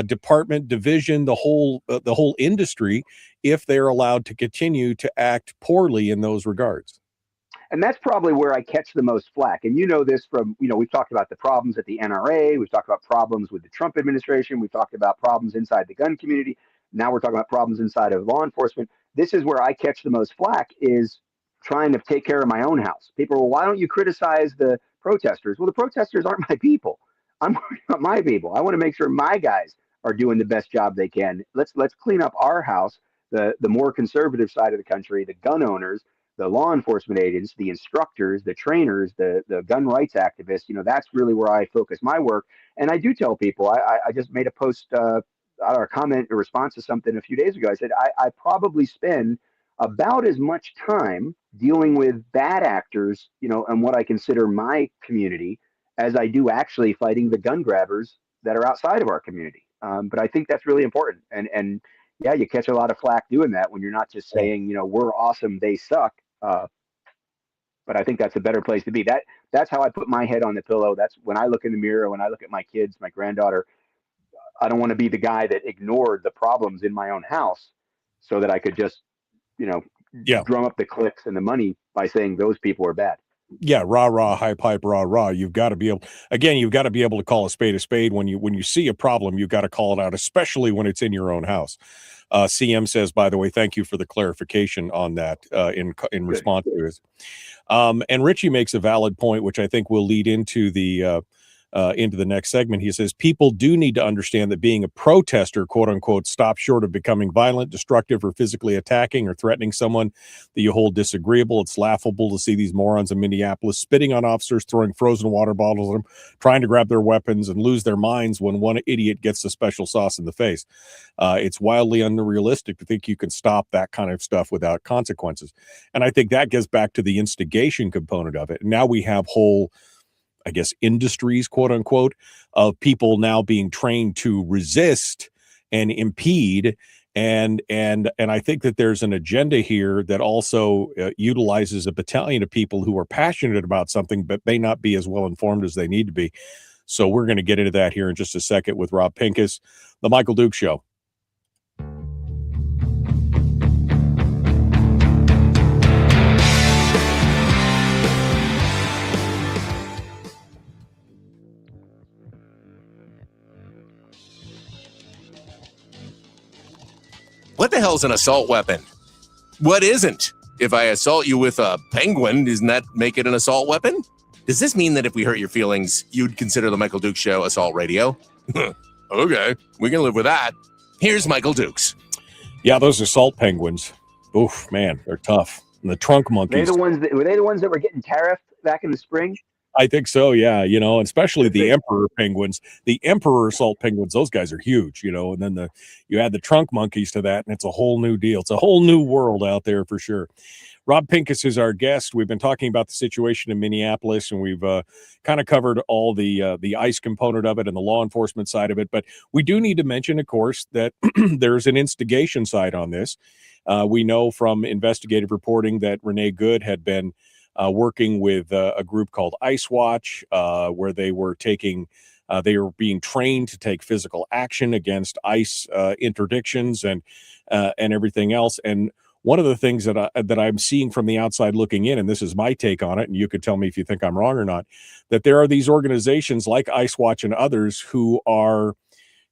department, division, the whole industry, if they're allowed to continue to act poorly in those regards. And that's probably where I catch the most flack. And this from, we've talked about the problems at the NRA. We've talked about problems with the Trump administration. We've talked about problems inside the gun community. Now we're talking about problems inside of law enforcement. This is where I catch the most flack, is trying to take care of my own house. People are, well, why don't you criticize the protesters? Well, the protesters aren't my people. I'm worried about my people. I want to make sure my guys are doing the best job they can. Let's clean up our house, the more conservative side of the country, the gun owners, the law enforcement agents, the instructors, the trainers, the gun rights activists. That's really where I focus my work. And I do tell people, I just made a post, or a comment in response to something a few days ago. I said, I probably spend about as much time dealing with bad actors, and what I consider my community, as I do actually fighting the gun grabbers that are outside of our community. But I think that's really important. And yeah, you catch a lot of flack doing that when you're not just saying, we're awesome, they suck. But I think that's a better place to be. That's how I put my head on the pillow. That's when I look in the mirror, when I look at my kids, my granddaughter. I don't want to be the guy that ignored the problems in my own house so that I could just, drum up the clicks and the money by saying those people are bad. Yeah, rah rah, high pipe, rah rah. You've got to be able to call a spade a spade. When you see a problem, you've got to call it out, especially when it's in your own house. CM says, by the way, thank you for the clarification on that in response to this. And Richie makes a valid point, which I think will lead into the next segment. He says, people do need to understand that being a protester, quote unquote, stops short of becoming violent, destructive, or physically attacking or threatening someone that you hold disagreeable. It's laughable to see these morons in Minneapolis spitting on officers, throwing frozen water bottles at them, trying to grab their weapons, and lose their minds when one idiot gets the special sauce in the face. It's wildly unrealistic to think you can stop that kind of stuff without consequences. And I think that gets back to the instigation component of it. Now we have whole, I guess, industries, quote unquote, of people now being trained to resist and impede. And I think that there's an agenda here that also utilizes a battalion of people who are passionate about something, but may not be as well informed as they need to be. So we're going to get into that here in just a second with Rob Pincus, The Michael Dukes Show. What the hell's an assault weapon? What isn't? If I assault you with a penguin, doesn't that make it an assault weapon? Does this mean that if we hurt your feelings, you'd consider the Michael Dukes Show assault radio? Okay, we can live with that. Here's Michael Dukes. Yeah, those assault penguins. Oof, man, they're tough. And the trunk monkeys. Were they the ones that were getting tariffed back in the spring? I think so, yeah, especially the emperor penguins, the emperor assault penguins, those guys are huge, and then you add the trunk monkeys to that, and it's a whole new deal. It's a whole new world out there for sure. Rob Pincus is our guest. We've been talking about the situation in Minneapolis, and we've kind of covered all the ICE component of it and the law enforcement side of it. But we do need to mention, of course, that there's an instigation side on this. We know from investigative reporting that Renee Good had been working with a group called ICE Watch, where they were being trained to take physical action against ICE interdictions and everything else. And one of the things that I'm seeing from the outside looking in, and this is my take on it, and you could tell me if you think I'm wrong or not, that there are these organizations like Ice Watch and others who are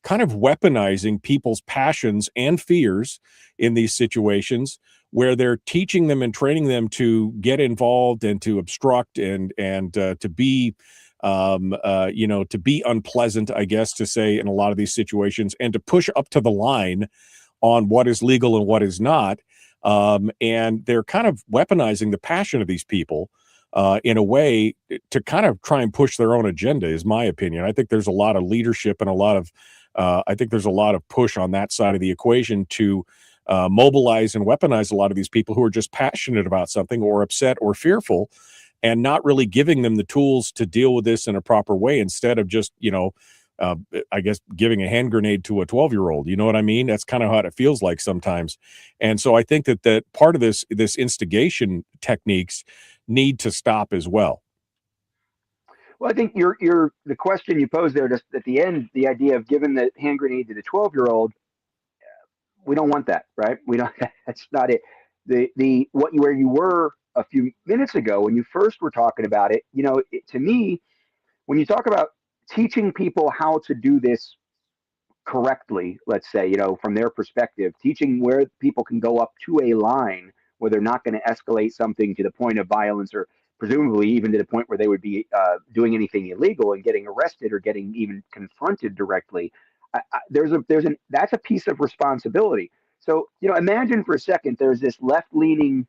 kind of weaponizing people's passions and fears in these situations, where they're teaching them and training them to get involved and to obstruct and to be to be unpleasant, I guess, to say, in a lot of these situations, and to push up to the line on what is legal and what is not. And they're kind of weaponizing the passion of these people in a way to kind of try and push their own agenda, is my opinion. I think there's a lot of leadership and I think there's a lot of push on that side of the equation to mobilize and weaponize a lot of these people who are just passionate about something or upset or fearful, and not really giving them the tools to deal with this in a proper way, instead of just, I guess, giving a hand grenade to a 12-year-old. You know what I mean? That's kind of how it feels like sometimes. And so I think that part of this instigation techniques need to stop as well. Well, I think the question you posed there, just at the end, the idea of giving the hand grenade to the 12-year-old, we don't want that, right? We don't. That's not it. Where you were a few minutes ago when you first were talking about it, to me, when you talk about teaching people how to do this correctly, let's say, from their perspective, teaching where people can go up to a line where they're not going to escalate something to the point of violence, or presumably even to the point where they would be doing anything illegal and getting arrested or getting even confronted directly. That's a piece of responsibility. So, imagine for a second there's this left-leaning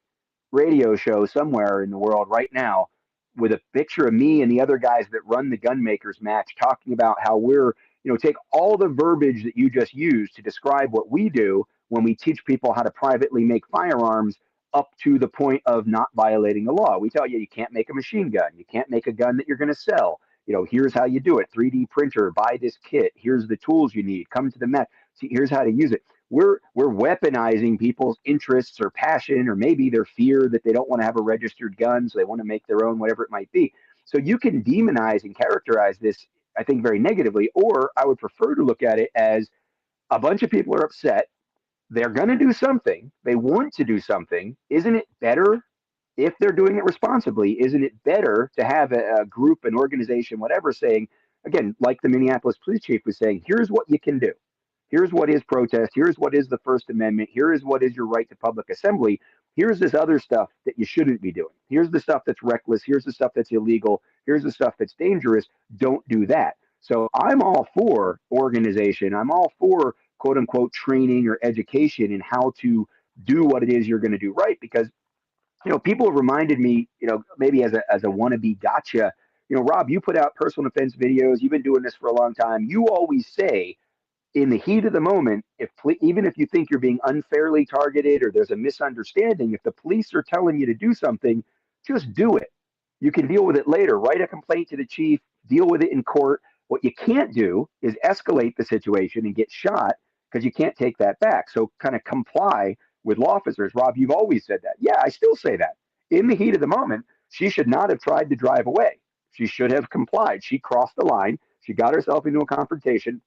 radio show somewhere in the world right now with a picture of me and the other guys that run the gun makers match, talking about how we're, take all the verbiage that you just used to describe what we do when we teach people how to privately make firearms up to the point of not violating the law. We tell you can't make a machine gun. You can't make a gun that you're going to sell. Here's how you do it. 3D printer, buy this kit. Here's the tools you need. Come to the Met. See, here's how to use it. We're weaponizing people's interests or passion, or maybe their fear that they don't want to have a registered gun, so they want to make their own, whatever it might be. So you can demonize and characterize this, I think, very negatively, or I would prefer to look at it as a bunch of people are upset. They're going to do something. They want to do something. Isn't it better if they're doing it responsibly? Isn't it better to have a group, an organization, whatever, saying, again, like the Minneapolis police chief was saying, here's what you can do. Here's what is protest. Here's what is the First Amendment. Here is what is your right to public assembly. Here's this other stuff that you shouldn't be doing. Here's the stuff that's reckless. Here's the stuff that's illegal. Here's the stuff that's dangerous. Don't do that. So I'm all for organization. I'm all for, quote unquote, training or education in how to do what it is you're going to do right. Because, people have reminded me, maybe as a wannabe gotcha, Rob, you put out personal defense videos. You've been doing this for a long time. You always say, in the heat of the moment, even if you think you're being unfairly targeted or there's a misunderstanding, if the police are telling you to do something, just do it. You can deal with it later. Write a complaint to the chief, deal with it in court. What you can't do is escalate the situation and get shot, because you can't take that back. So kind of comply with law officers. Rob, you've always said that. Yeah, I still say that. In the heat of the moment, she should not have tried to drive away. She should have complied. She crossed the line. She got herself into a confrontation.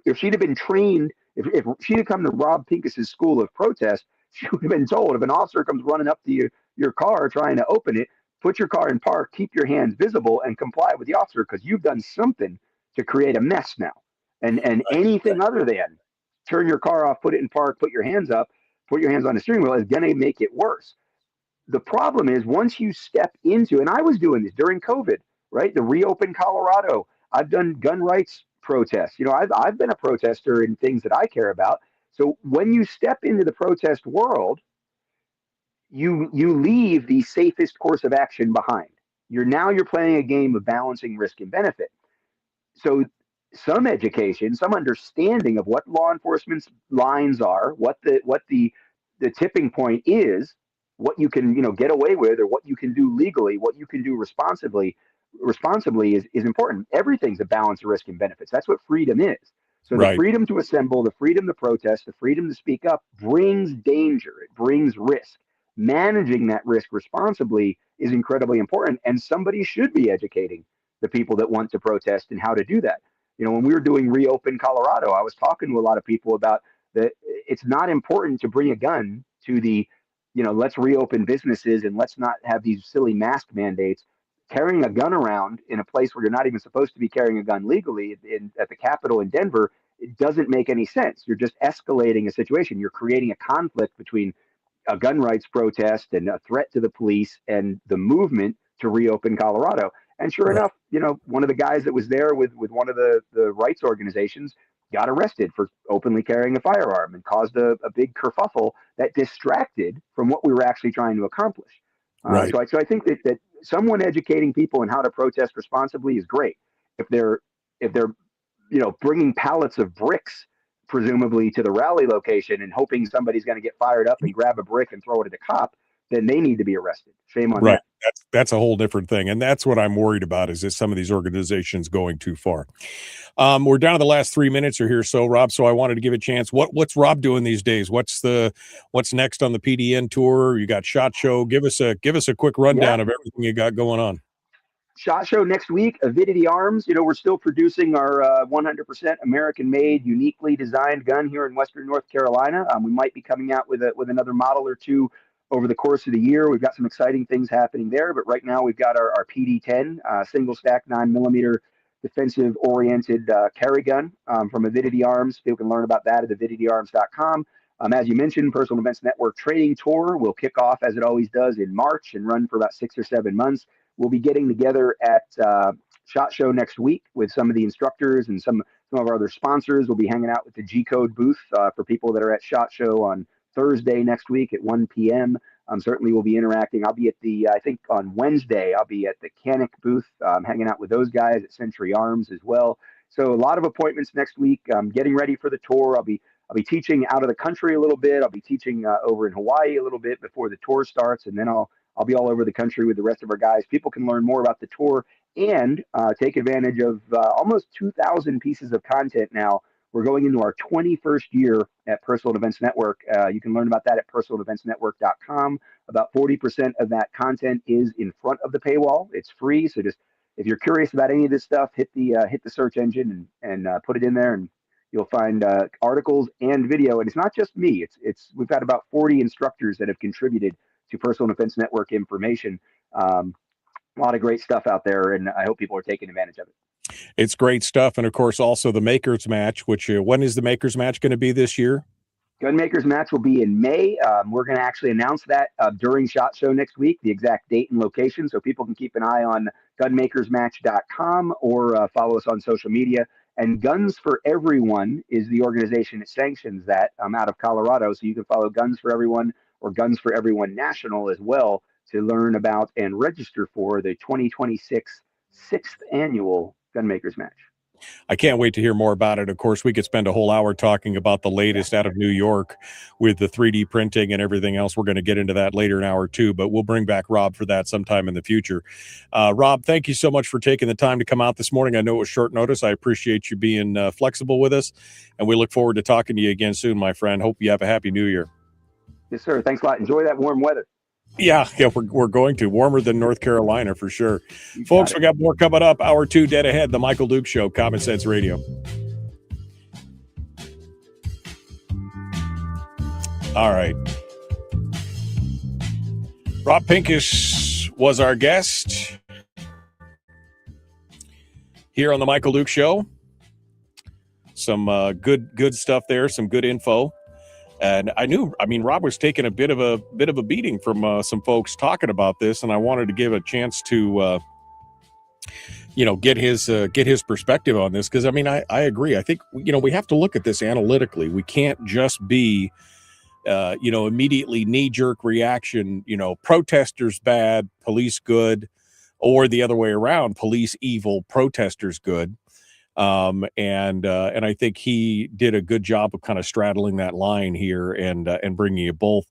If she'd have been trained, if she'd have come to Rob Pincus's school of protest, she would have been told, if an officer comes running up to your car trying to open it, put your car in park, keep your hands visible, and comply with the officer, because you've done something to create a mess now. And anything other than turn your car off, put it in park, put your hands up, put your hands on the steering wheel is going to make it worse. The problem is, once you step into, and I was doing this during COVID, right? The Reopen Colorado. I've done gun rights protests. I've been a protester in things that I care about. So when you step into the protest world, you leave the safest course of action behind. You're playing a game of balancing risk and benefit. So some education, some understanding of what law enforcement's lines are, what the tipping point is, what you can get away with, or what you can do legally, what you can do responsibly is important. Everything's a balance of risk and benefits. That's what freedom is. So right. The freedom to assemble, the freedom to protest, the freedom to speak up brings danger. It brings risk. Managing that risk responsibly is incredibly important, and somebody should be educating the people that want to protest and how to do that. When we were doing Reopen Colorado, I was talking to a lot of people about that. It's not important to bring a gun to the let's reopen businesses and let's not have these silly mask mandates. Carrying a gun around in a place where you're not even supposed to be carrying a gun legally at the Capitol in Denver, it doesn't make any sense. You're just escalating a situation. You're creating a conflict between a gun rights protest and a threat to the police and the movement to reopen Colorado. And sure enough, one of the guys that was there with one of the rights organizations got arrested for openly carrying a firearm and caused a big kerfuffle that distracted from what we were actually trying to accomplish. Right. So I think that someone educating people on how to protest responsibly is great. If they're bringing pallets of bricks presumably to the rally location and hoping somebody's going to get fired up and grab a brick and throw it at a cop, then they need to be arrested. Shame on them. That's a whole different thing. And that's what I'm worried about is some of these organizations going too far. We're down to the last 3 minutes or here. So Rob, I wanted to give a chance. What's Rob doing these days? What's next on the PDN tour? You got SHOT Show. Give us a quick rundown of everything you got going on. SHOT Show next week, Avidity Arms. We're still producing our 100% American-made, uniquely designed gun here in Western North Carolina. We might be coming out with another model or two over the course of the year. We've got some exciting things happening there, but right now we've got our PD-10, single stack 9mm defensive-oriented carry gun from Avidity Arms. People can learn about that at avidityarms.com. As you mentioned, Personal Defense Network Training Tour will kick off, as it always does, in March and run for about 6 or 7 months. We'll be getting together at SHOT Show next week with some of the instructors and some of our other sponsors. We'll be hanging out with the G-Code booth for people that are at SHOT Show on Thursday next week at 1 p.m. Certainly we'll be interacting. I'll be at I think on Wednesday, I'll be at the Canic booth hanging out with those guys at Century Arms as well. So a lot of appointments next week. Getting ready for the tour. I'll be teaching out of the country a little bit. I'll be teaching over in Hawaii a little bit before the tour starts, and then I'll be all over the country with the rest of our guys. People can learn more about the tour and take advantage of almost 2,000 pieces of content now. We're going into our 21st year at Personal Defense Network. You can learn about that at personaldefensenetwork.com. About 40% of that content is in front of the paywall. It's free, so just if you're curious about any of this stuff, hit the search engine and put it in there, and you'll find articles and video. And it's not just me. We've got about 40 instructors that have contributed to Personal Defense Network information. A lot of great stuff out there, and I hope people are taking advantage of it. It's great stuff. And of course, also the Makers Match, which when is the Makers Match going to be this year? Gunmakers Match will be in May. We're going to actually announce that during SHOT Show next week, the exact date and location, so people can keep an eye on gunmakersmatch.com or follow us on social media. And Guns for Everyone is the organization that sanctions that out of Colorado, so you can follow Guns for Everyone or Guns for Everyone National as well to learn about and register for the 2026 6th annual Gunmakers Match. I can't wait to hear more about it. Of course, we could spend a whole hour talking about the latest out of New York with the 3D printing and everything else. We're going to get into that later in hour two, but we'll bring back Rob for that sometime in the future. Rob, thank you so much for taking the time to come out this morning. I know it was short notice. I appreciate you being flexible with us, and we look forward to talking to you again soon, my friend. Hope you have a happy New Year. Yes, sir. Thanks a lot. Enjoy that warm weather. Yeah, we're going to. Warmer than North Carolina for sure. Folks, we got more coming up. Hour two dead ahead. The Michael Duke Show, Common Sense Radio. All right. Rob Pincus was our guest here on the Michael Duke Show. Some good stuff there, some good info. And Rob was taking a bit of a beating from some folks talking about this, and I wanted to give a chance to, get his perspective on this. Because I agree. I think we have to look at this analytically. We can't just be, immediately knee-jerk reaction. Protesters bad, police good, or the other way around: police evil, protesters good. And I think he did a good job of kind of straddling that line here and bringing you both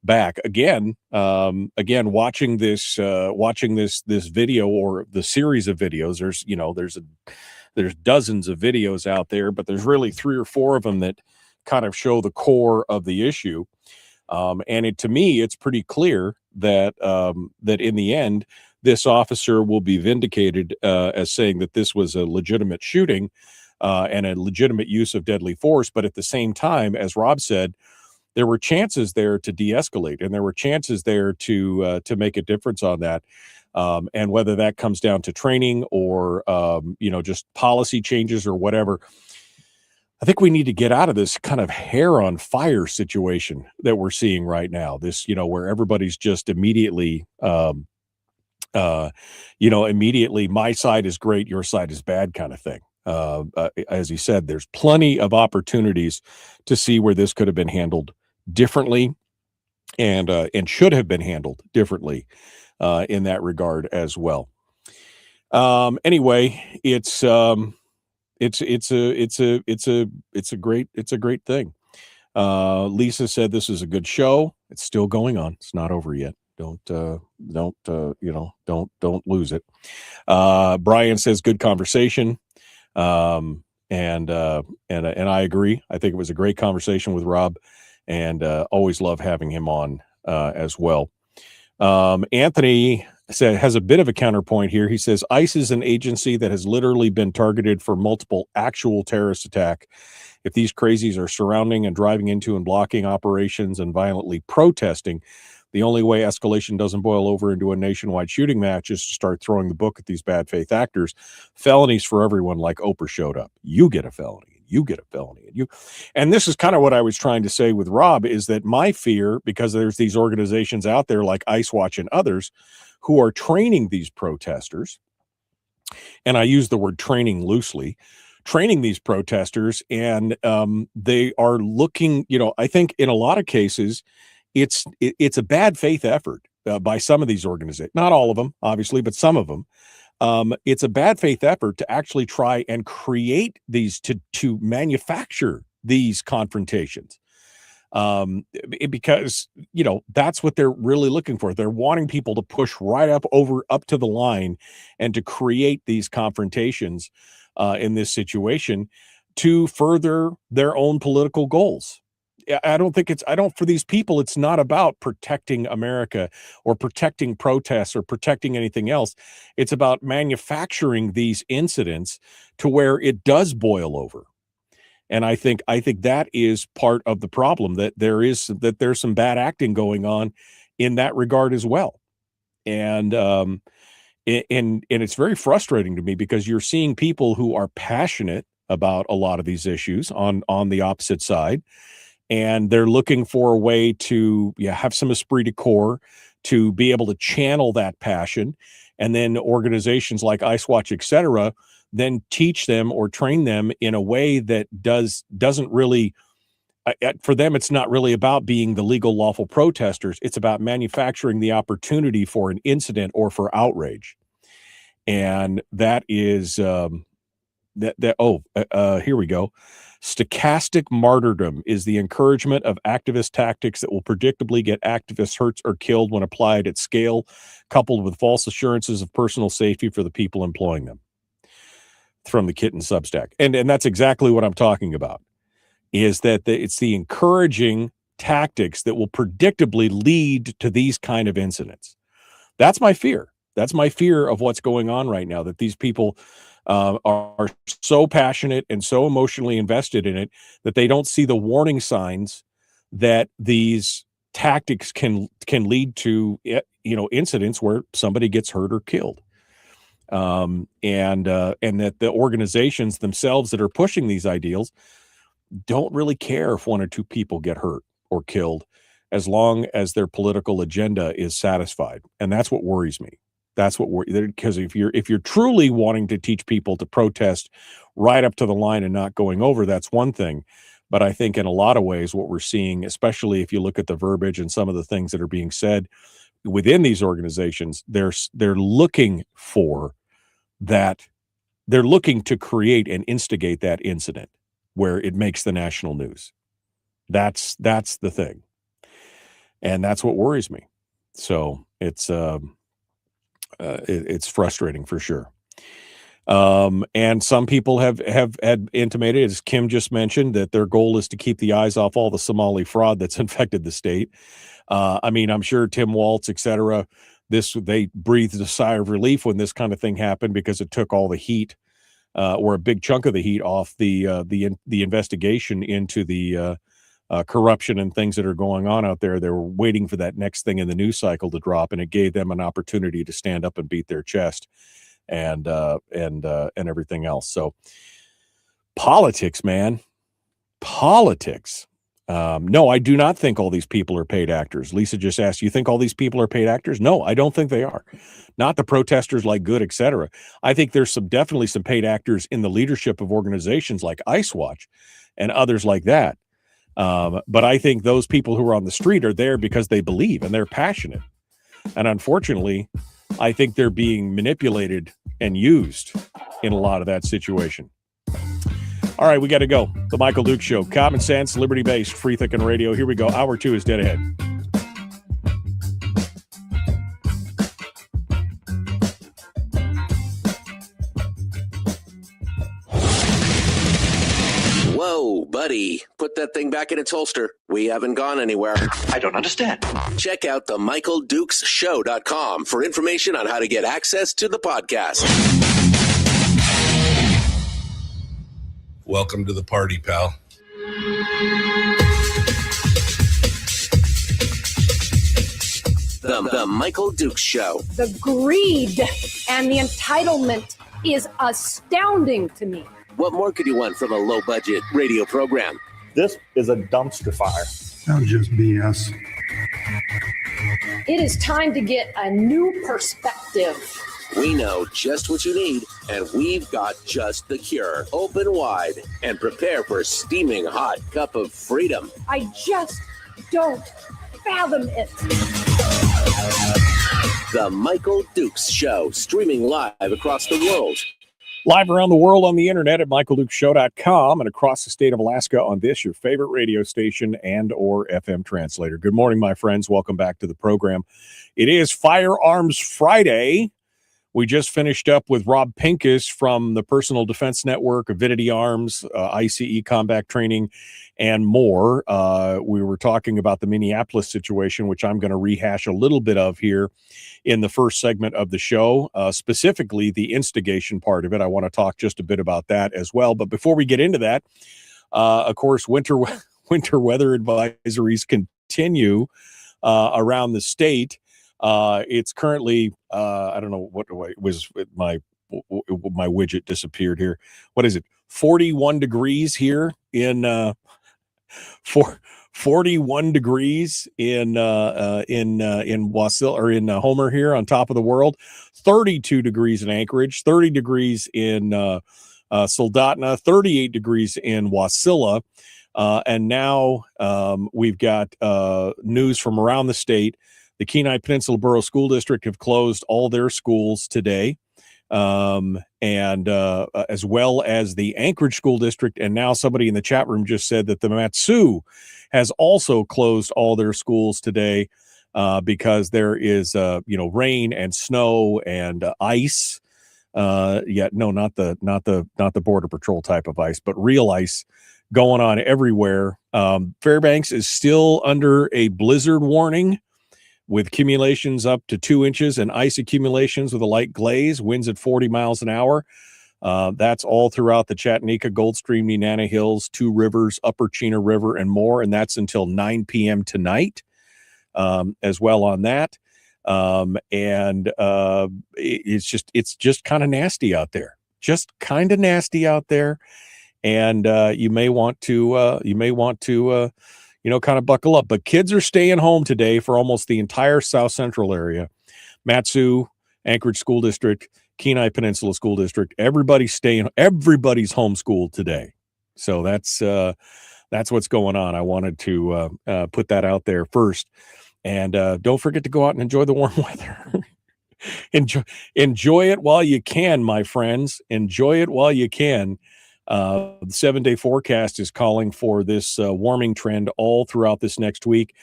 back again, watching this video or the series of videos. There's dozens of videos out there, but there's really 3 or 4 of them that kind of show the core of the issue. And to me, it's pretty clear that in the end, this officer will be vindicated as saying that this was a legitimate shooting and a legitimate use of deadly force. But at the same time, as Rob said, there were chances there to de-escalate, and there were chances there to make a difference on that. And whether that comes down to training or just policy changes or whatever, I think we need to get out of this kind of hair on fire situation that we're seeing right now. This, where everybody's just immediately, immediately my side is great, your side is bad kind of thing. As he said, there's plenty of opportunities to see where this could have been handled differently and should have been handled differently in that regard as well. Anyway, it's a great thing. Lisa said this is a good show. It's still going on. It's not over yet. Don't lose it. Brian says good conversation. And I agree. I think it was a great conversation with Rob, and always love having him on as well. Anthony has a bit of a counterpoint here. He says ICE is an agency that has literally been targeted for multiple actual terrorist attack. If these crazies are surrounding and driving into and blocking operations and violently protesting, the only way escalation doesn't boil over into a nationwide shooting match is to start throwing the book at these bad faith actors. Felonies for everyone, like Oprah showed up. You get a felony, you get a felony. And this is kind of what I was trying to say with Rob, is that my fear, because there's these organizations out there like ICE Watch and others who are training these protesters, and I use the word training loosely, training these protesters, and they are looking, I think in a lot of cases, it's a bad faith effort by some of these organizations, not all of them, obviously, but some of them. It's a bad faith effort to actually try and create these, to manufacture these confrontations. Because, that's what they're really looking for. They're wanting people to push right up to the line and to create these confrontations in this situation to further their own political goals. For these people, it's not about protecting America or protecting protests or protecting anything else. It's about manufacturing these incidents to where it does boil over. And I think that is part of the problem, that there's some bad acting going on in that regard as well. And it's very frustrating to me, because you're seeing people who are passionate about a lot of these issues on the opposite side. And they're looking for a way to have some esprit de corps, to be able to channel that passion. And then organizations like ICE Watch, et cetera, then teach them or train them in a way that doesn't really, for them, it's not really about being the legal, lawful protesters. It's about manufacturing the opportunity for an incident or for outrage. And that is, here we go. Stochastic martyrdom is the encouragement of activist tactics that will predictably get activists hurt or killed when applied at scale, coupled with false assurances of personal safety for the people employing them. From the Kitten Substack. And that's exactly what I'm talking about, is that it's the encouraging tactics that will predictably lead to these kind of incidents. That's my fear. That's my fear of what's going on right now, that these people are so passionate and so emotionally invested in it that they don't see the warning signs that these tactics can lead to, incidents where somebody gets hurt or killed. And that the organizations themselves that are pushing these ideals don't really care if one or two people get hurt or killed, as long as their political agenda is satisfied. And that's what worries me. That's what because if you're truly wanting to teach people to protest right up to the line and not going over, that's one thing. But I think in a lot of ways, what we're seeing, especially if you look at the verbiage and some of the things that are being said within these organizations, they're looking for that. They're looking to create and instigate that incident where it makes the national news. That's the thing. And that's what worries me. So it's frustrating for sure. And some people have had intimated, as Kim just mentioned, that their goal is to keep the eyes off all the Somali fraud that's infected the state. I'm sure Tim Waltz, et cetera, they breathed a sigh of relief when this kind of thing happened, because it took all the heat, or a big chunk of the heat off the investigation into the corruption and things that are going on out there. They were waiting for that next thing in the news cycle to drop, and it gave them an opportunity to stand up and beat their chest and everything else. So politics, man, politics. No, I do not think all these people are paid actors. Lisa just asked, you think all these people are paid actors? No, I don't think they are. Not the protesters like Good, etc. I think there's definitely some paid actors in the leadership of organizations like Ice Watch and others like that. But I think those people who are on the street are there because they believe and they're passionate. And unfortunately, I think they're being manipulated and used in a lot of that situation. All right, we got to go. The Michael Dukes Show. Common sense, liberty-based, free thinking radio. Here we go. Hour 2 is dead ahead. Whoa, buddy. Put that thing back in its holster. We haven't gone anywhere. I don't understand. Check out the MichaelDukesShow.com for information on how to get access to the podcast. Welcome to the party, pal. The Michael Dukes Show. The greed and the entitlement is astounding to me. What more could you want from a low-budget radio program? This is a dumpster fire. Sounds just BS. It is time to get a new perspective. We know just what you need, and we've got just the cure. Open wide and prepare for a steaming hot cup of freedom. I just don't fathom it. The Michael Dukes Show, streaming live across the world. Live around the world on the internet at MichaelDukesShow.com and across the state of Alaska on this, your favorite radio station and or FM translator. Good morning, my friends. Welcome back to the program. It is Firearms Friday. We just finished up with Rob Pincus from the Personal Defense Network, Avidity Arms, ICE combat training, and more. We were talking about the Minneapolis situation, which I'm going to rehash a little bit of here in the first segment of the show, specifically the instigation part of it. I want to talk just a bit about that as well. But before we get into that, of course, winter weather advisories continue around the state. It's currently, I don't know what it was. My widget disappeared here. What is it? 41 degrees here in 41 degrees in Wasilla or in Homer here on top of the world. 32 degrees in Anchorage. 30 degrees in Soldotna. 38 degrees in Wasilla. And now we've got news from around the state. The Kenai Peninsula Borough School District have closed all their schools today, and as well as the Anchorage School District. And now somebody in the chat room just said that the Matsu has also closed all their schools today because there is, rain and snow and ice. Not the Border Patrol type of ice, but real ice going on everywhere. Fairbanks is still under a blizzard warning, with accumulations up to 2 inches and ice accumulations with a light glaze, winds at 40 miles an hour. That's all throughout the Chattanooga, Goldstream, Nenana Hills, Two Rivers, Upper Chena River, and more. And that's until 9 p.m. tonight as well on that. It's just kind of nasty out there. Just kind of nasty out there. And you may want to kind of buckle up. But kids are staying home today for almost the entire South Central area. Matsu, Anchorage School District, Kenai Peninsula School District. Everybody's homeschooled today. So that's what's going on. I wanted to put that out there first. And don't forget to go out and enjoy the warm weather. Enjoy it while you can, my friends. Enjoy it while you can. The 7-day forecast is calling for this warming trend all throughout this next week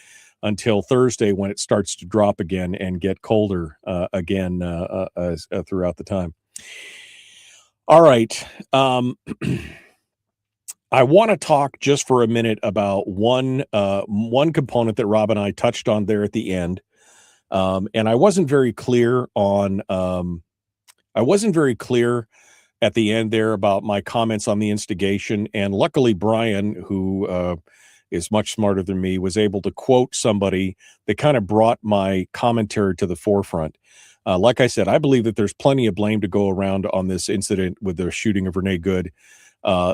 until Thursday, when it starts to drop again and get colder again throughout the time. All right. I want to talk just for a minute about one component that Rob and I touched on there at the end. And I wasn't very clear at the end there about my comments on the instigation. And luckily, Brian, who is much smarter than me, was able to quote somebody that kind of brought my commentary to the forefront. Like I said, I believe that there's plenty of blame to go around on this incident with the shooting of Renee Good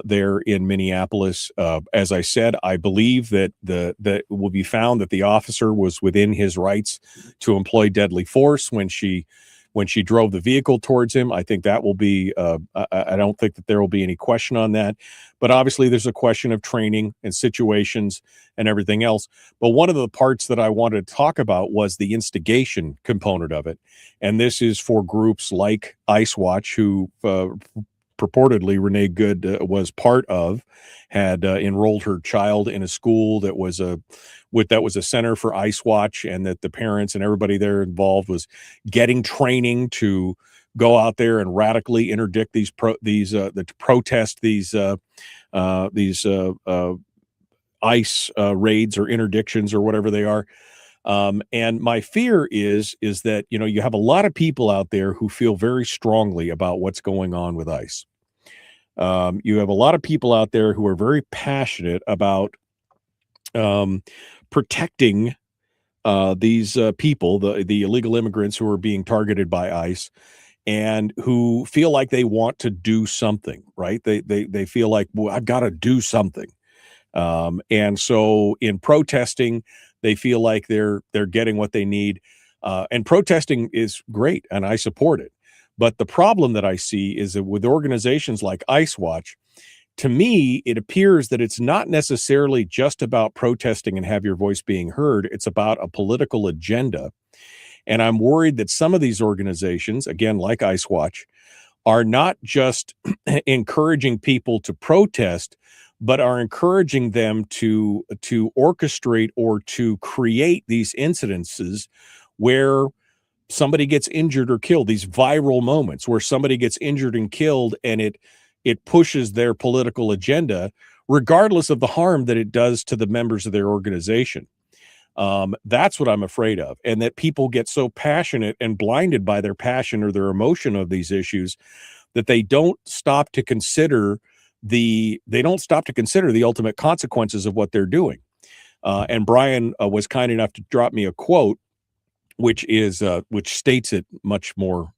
there in Minneapolis. As I said, I believe that that will be found that the officer was within his rights to employ deadly force when she drove the vehicle towards him. I think that will be, I don't think that there will be any question on that. But obviously there's a question of training and situations and everything else. But one of the parts that I wanted to talk about was the instigation component of it. And this is for groups like Ice Watch, who purportedly Renee Good was part of, had enrolled her child in a school that was a center for Ice Watch, and that the parents and everybody there involved was getting training to go out there and radically interdict protest these ICE raids or interdictions or whatever they are. And my fear is that, you have a lot of people out there who feel very strongly about what's going on with ICE. You have a lot of people out there who are very passionate about protecting these people, the illegal immigrants who are being targeted by ICE, and who feel like they want to do something, right? They feel like, well, I've got to do something. And so in protesting, they feel like they're getting what they need. And protesting is great, and I support it. But the problem that I see is that with organizations like Ice Watch, to me, it appears that it's not necessarily just about protesting and have your voice being heard. It's about a political agenda. And I'm worried that some of these organizations, again, like Ice Watch, are not just encouraging people to protest, but are encouraging them to orchestrate or to create these incidences where somebody gets injured or killed, these viral moments where somebody gets injured and killed, and it pushes their political agenda, regardless of the harm that it does to the members of their organization. That's what I'm afraid of, and that people get so passionate and blinded by their passion or their emotion of these issues that they don't stop to consider the ultimate consequences of what they're doing. And Brian was kind enough to drop me a quote, which states it much more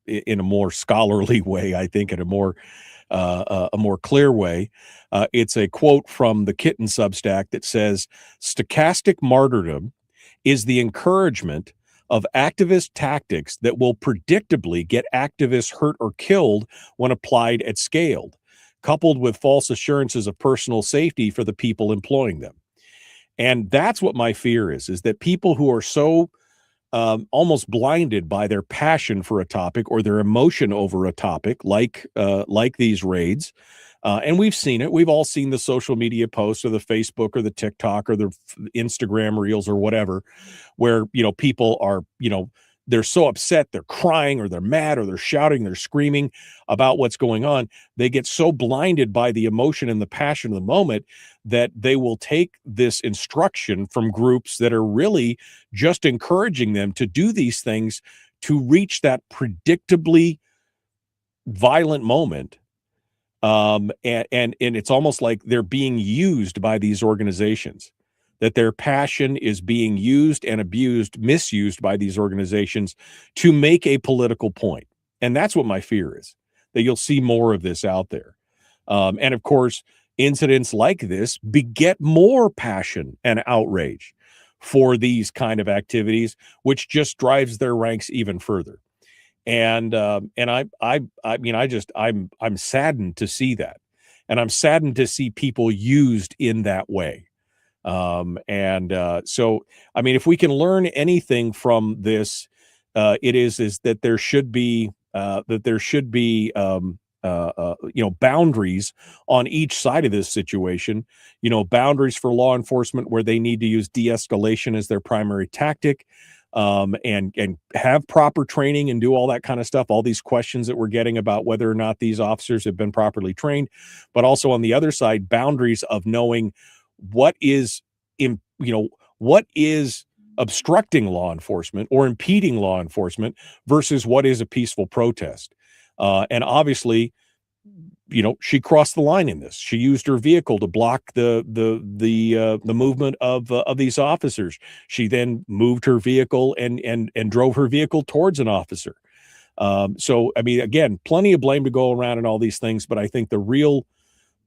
in a more scholarly way, I think, in a more clear way. It's a quote from the Kitten Substack that says, "Stochastic martyrdom is the encouragement of activist tactics that will predictably get activists hurt or killed when applied at scale, coupled with false assurances of personal safety for the people employing them." And that's what my fear is that people who are so almost blinded by their passion for a topic or their emotion over a topic, like these raids. And we've seen it. We've all seen the social media posts or the Facebook or the TikTok or the Instagram reels or whatever, where, people are, they're so upset, they're crying or they're mad or they're shouting, they're screaming about what's going on. They get so blinded by the emotion and the passion of the moment that they will take this instruction from groups that are really just encouraging them to do these things to reach that predictably violent moment. And it's almost like they're being used by these organizations, that their passion is being used and misused by these organizations to make a political point. And that's what my fear is, that you'll see more of this out there. And of course, incidents like this beget more passion and outrage for these kind of activities, which just drives their ranks even further. And I'm saddened to see that. And I'm saddened to see people used in that way. So, if we can learn anything from this, it is that there should be boundaries on each side of this situation, boundaries for law enforcement where they need to use de-escalation as their primary tactic, and have proper training and do all that kind of stuff. All these questions that we're getting about whether or not these officers have been properly trained, but also on the other side, boundaries of knowing what is obstructing law enforcement or impeding law enforcement versus what is a peaceful protest. And obviously, she crossed the line in this. She used her vehicle to block the movement of these officers. She then moved her vehicle and drove her vehicle towards an officer. So, I mean, again, plenty of blame to go around and all these things, but I think the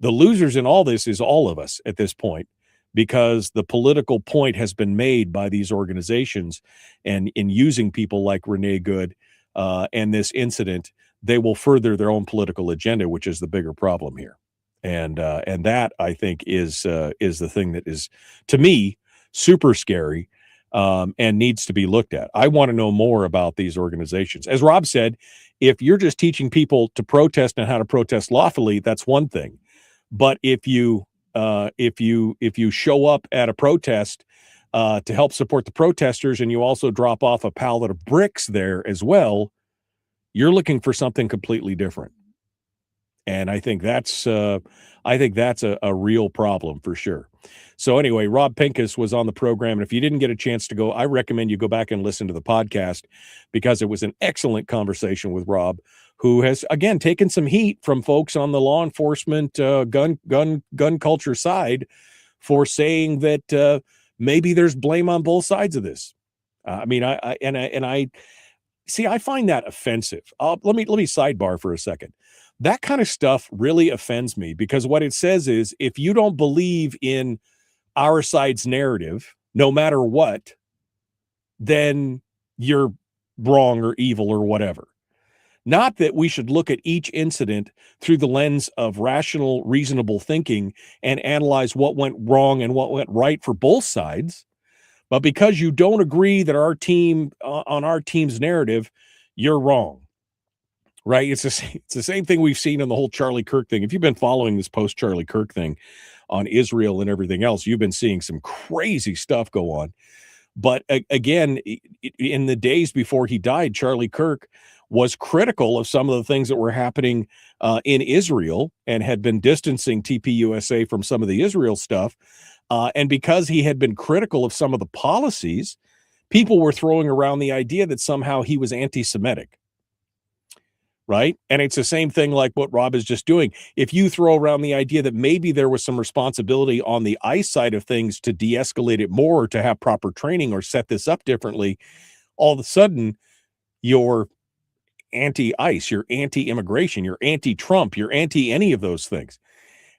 losers in all this is all of us at this point, because the political point has been made by these organizations, and in using people like Renee Good and this incident, they will further their own political agenda, which is the bigger problem here. And that, I think, is the thing that is, to me, super scary and needs to be looked at. I want to know more about these organizations. As Rob said, if you're just teaching people to protest and how to protest lawfully, that's one thing. But if you show up at a protest to help support the protesters, and you also drop off a pallet of bricks there as well, you're looking for something completely different. And I think that's a real problem for sure. So anyway, Rob Pincus was on the program. And if you didn't get a chance to go, I recommend you go back and listen to the podcast, because it was an excellent conversation with Rob, who has, again, taken some heat from folks on the law enforcement gun culture side for saying that maybe there's blame on both sides of this. I find that offensive. Let me sidebar for a second. That kind of stuff really offends me, because what it says is, if you don't believe in our side's narrative, no matter what, then you're wrong or evil or whatever. Not that we should look at each incident through the lens of rational, reasonable thinking and analyze what went wrong and what went right for both sides. But because you don't agree that on our team's narrative, you're wrong, right? It's the same thing we've seen in the whole Charlie Kirk thing. If you've been following this post-Charlie Kirk thing on Israel and everything else, you've been seeing some crazy stuff go on. But again, in the days before he died, Charlie Kirk was critical of some of the things that were happening in Israel, and had been distancing TPUSA from some of the Israel stuff. And because he had been critical of some of the policies, people were throwing around the idea that somehow he was anti-Semitic, right? And it's the same thing like what Rob is just doing. If you throw around the idea that maybe there was some responsibility on the ICE side of things to de-escalate it more, or to have proper training, or set this up differently, all of a sudden you're anti-ICE, you're anti-immigration, you're anti-Trump, you're anti any of those things.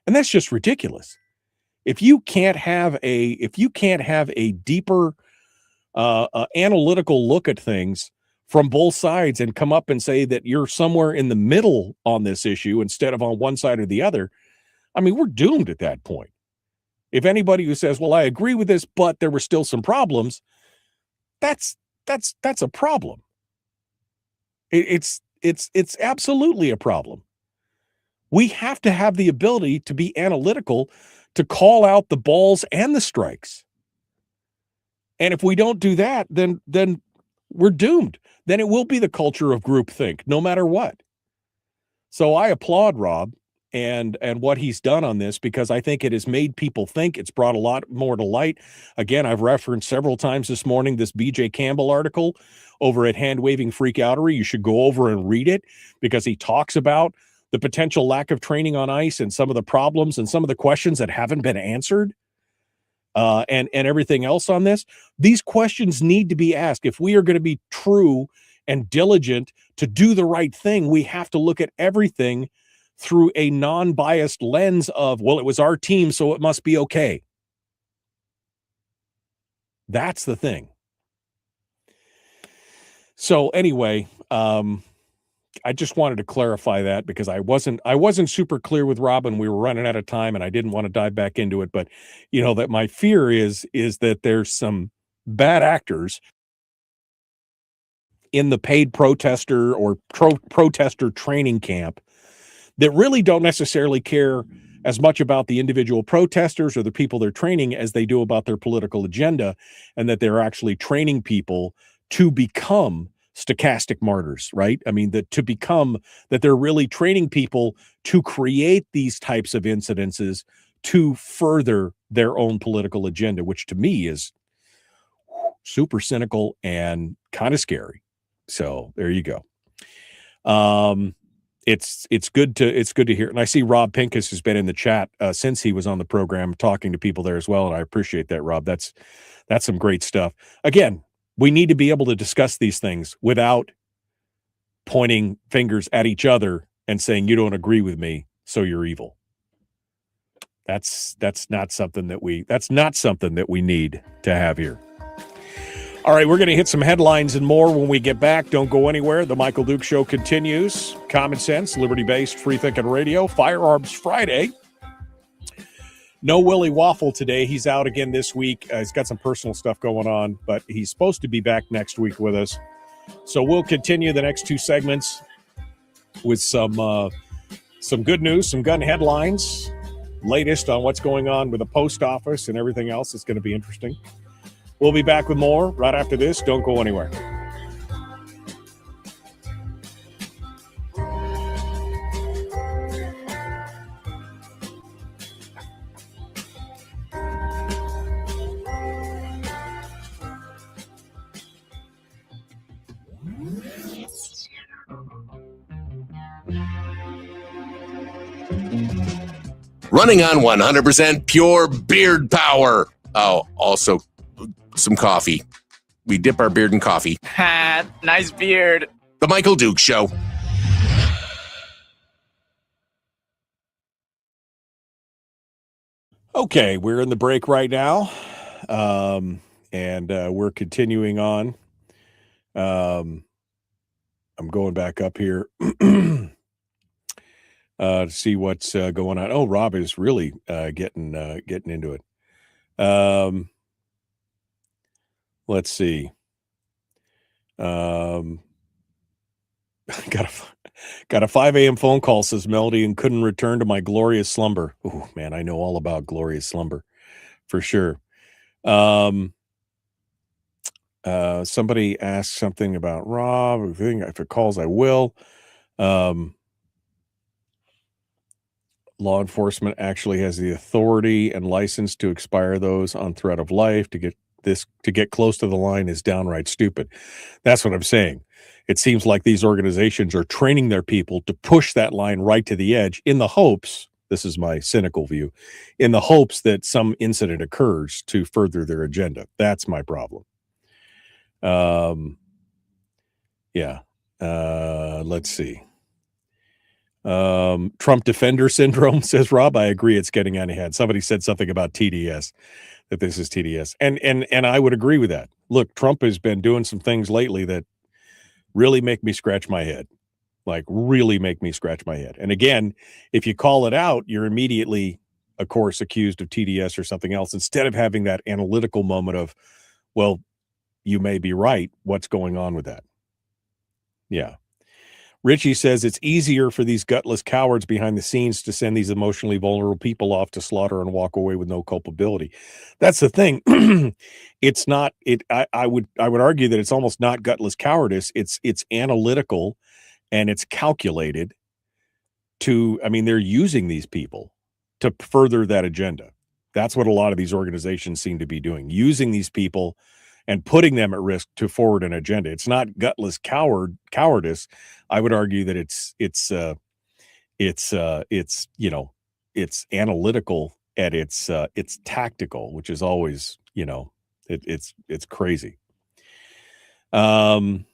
And that's just ridiculous. If you can't have a deeper analytical look at things from both sides, and come up and say that you're somewhere in the middle on this issue instead of on one side or the other, I mean, we're doomed at that point. If anybody who says, well, I agree with this, but there were still some problems, that's a problem. It's absolutely a problem. We have to have the ability to be analytical, to call out the balls and the strikes. And if we don't do that, then we're doomed. Then it will be the culture of groupthink, no matter what. So I applaud Rob and what he's done on this, because I think it has made people think. It's brought a lot more to light. Again, I've referenced several times this morning this BJ Campbell article over at Hand Waving Freakoutery. You should go over and read it, because he talks about the potential lack of training on ICE and some of the problems and some of the questions that haven't been answered, and everything else on this. These questions need to be asked. If we are going to be true and diligent to do the right thing, we have to look at everything through a non-biased lens of, well, it was our team, so it must be okay. That's the thing. So anyway, I just wanted to clarify that, because I wasn't super clear with Robin. We were running out of time, and I didn't want to dive back into it. But that my fear is that there's some bad actors in the paid protester or protester training camp that really don't necessarily care as much about the individual protesters or the people they're training as they do about their political agenda, and that they're actually training people to become stochastic martyrs, right? I mean, that they're really training people to create these types of incidences to further their own political agenda, which to me is super cynical and kind of scary. So there you go. it's good to hear. And I see Rob Pincus has been in the chat since he was on the program, talking to people there as well. And I appreciate that, Rob. That's some great stuff. Again, we need to be able to discuss these things without pointing fingers at each other and saying, you don't agree with me, so you're evil. That's not something that we need to have here. All right, we're going to hit some headlines and more when we get back. Don't go anywhere. The Michael Duke Show continues. Common sense, liberty-based, free-thinking radio. Firearms Friday. No Willie Waffle today. He's out again this week. He's got some personal stuff going on, but he's supposed to be back next week with us. So we'll continue the next two segments with some good news, some gun headlines, latest on what's going on with the post office and everything else. It's going to be interesting. We'll be back with more right after this. Don't go anywhere. Running on 100% pure beard power. Oh, also some coffee. We dip our beard in coffee. Ha, nice beard. The Michael Duke Show. Okay, we're in the break right now, and we're continuing on. I'm going back up here to see what's going on. Oh, Rob is really getting into it. Let's see. Got a 5 a.m. phone call, says Melody, and couldn't return to my glorious slumber. Oh man, I know all about glorious slumber for sure. Somebody asked something about Rob. If it calls, I will. Law enforcement actually has the authority and license to expire those on threat of life. To get close to the line is downright stupid. That's what I'm saying. It seems like these organizations are training their people to push that line right to the edge in the hopes, this is my cynical view, in the hopes that some incident occurs to further their agenda. That's my problem. Let's see. Trump defender syndrome, says Rob. I agree, it's getting out of hand. Somebody said something about TDS, that this is TDS. And I would agree with that. Look, Trump has been doing some things lately that really make me scratch my head. Like, really make me scratch my head. And again, if you call it out, you're immediately, of course, accused of TDS or something else, instead of having that analytical moment of, well, you may be right. What's going on with that? Yeah. Richie says it's easier for these gutless cowards behind the scenes to send these emotionally vulnerable people off to slaughter and walk away with no culpability. That's the thing. It's not it. I would argue that it's almost not gutless cowardice. It's analytical, and it's calculated to. I mean, they're using these people to further that agenda. That's what a lot of these organizations seem to be doing, using these people and putting them at risk to forward an agenda. It's not gutless cowardice. I would argue that it's analytical and it's tactical, which is always, it's crazy. Rob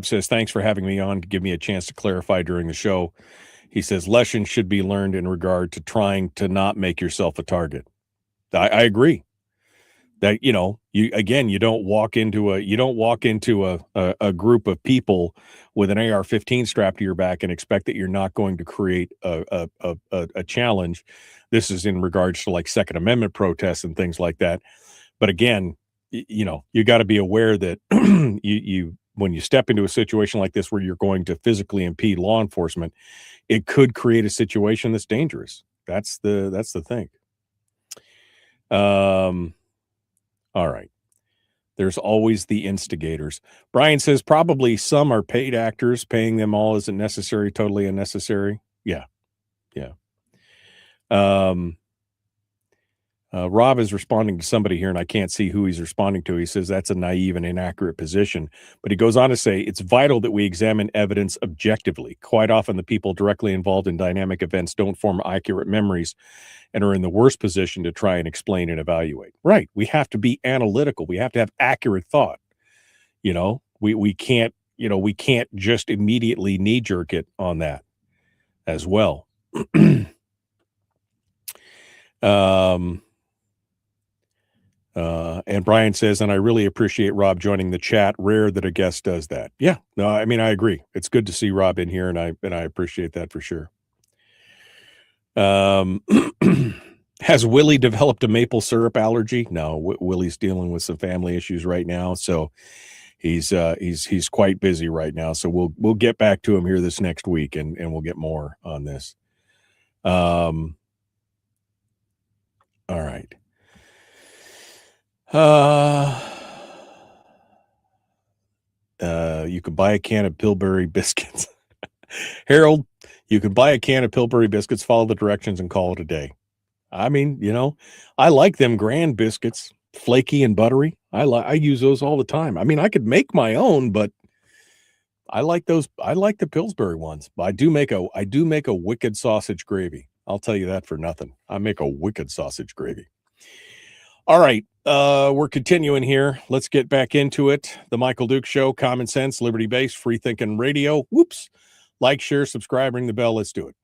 says, thanks for having me on to give me a chance to clarify during the show. He says lessons should be learned in regard to trying to not make yourself a target. I agree. That, you don't walk into a group of people with an AR-15 strapped to your back and expect that you're not going to create a challenge. This is in regards to like Second Amendment protests and things like that. But again, you got to be aware that you when you step into a situation like this where you're going to physically impede law enforcement, it could create a situation that's dangerous. That's the thing. All right. There's always the instigators. Brian says probably some are paid actors. Paying them all isn't necessary, totally unnecessary. Yeah. Rob is responding to somebody here, and I can't see who he's responding to. He says that's a naive and inaccurate position. But he goes on to say, it's vital that we examine evidence objectively. Quite often, the people directly involved in dynamic events don't form accurate memories and are in the worst position to try and explain and evaluate. Right. We have to be analytical. We have to have accurate thought. We can't, we can't just immediately knee-jerk it on that as well. And Brian says, and I really appreciate Rob joining the chat. Rare that a guest does that. Yeah, no, I mean, I agree. It's good to see Rob in here, and I appreciate that for sure. Has Willie developed a maple syrup allergy? No, Willie's dealing with some family issues right now, so he's quite busy right now. So we'll get back to him here this next week, and we'll get more on this. All right. You can buy a can of Pillsbury biscuits. Harold, you can buy a can of Pillsbury biscuits, follow the directions, and call it a day. I mean, I like them Grand biscuits, flaky and buttery. I use those all the time. I mean, I could make my own, but I like those. I like the Pillsbury ones. But I do make a wicked sausage gravy. I'll tell you that for nothing. I make a wicked sausage gravy. All right. We're continuing here. Let's get back into it. The Michael Dukes Show, common sense, liberty-based, free-thinking radio. Whoops. Like, share, subscribe, ring the bell. Let's do it.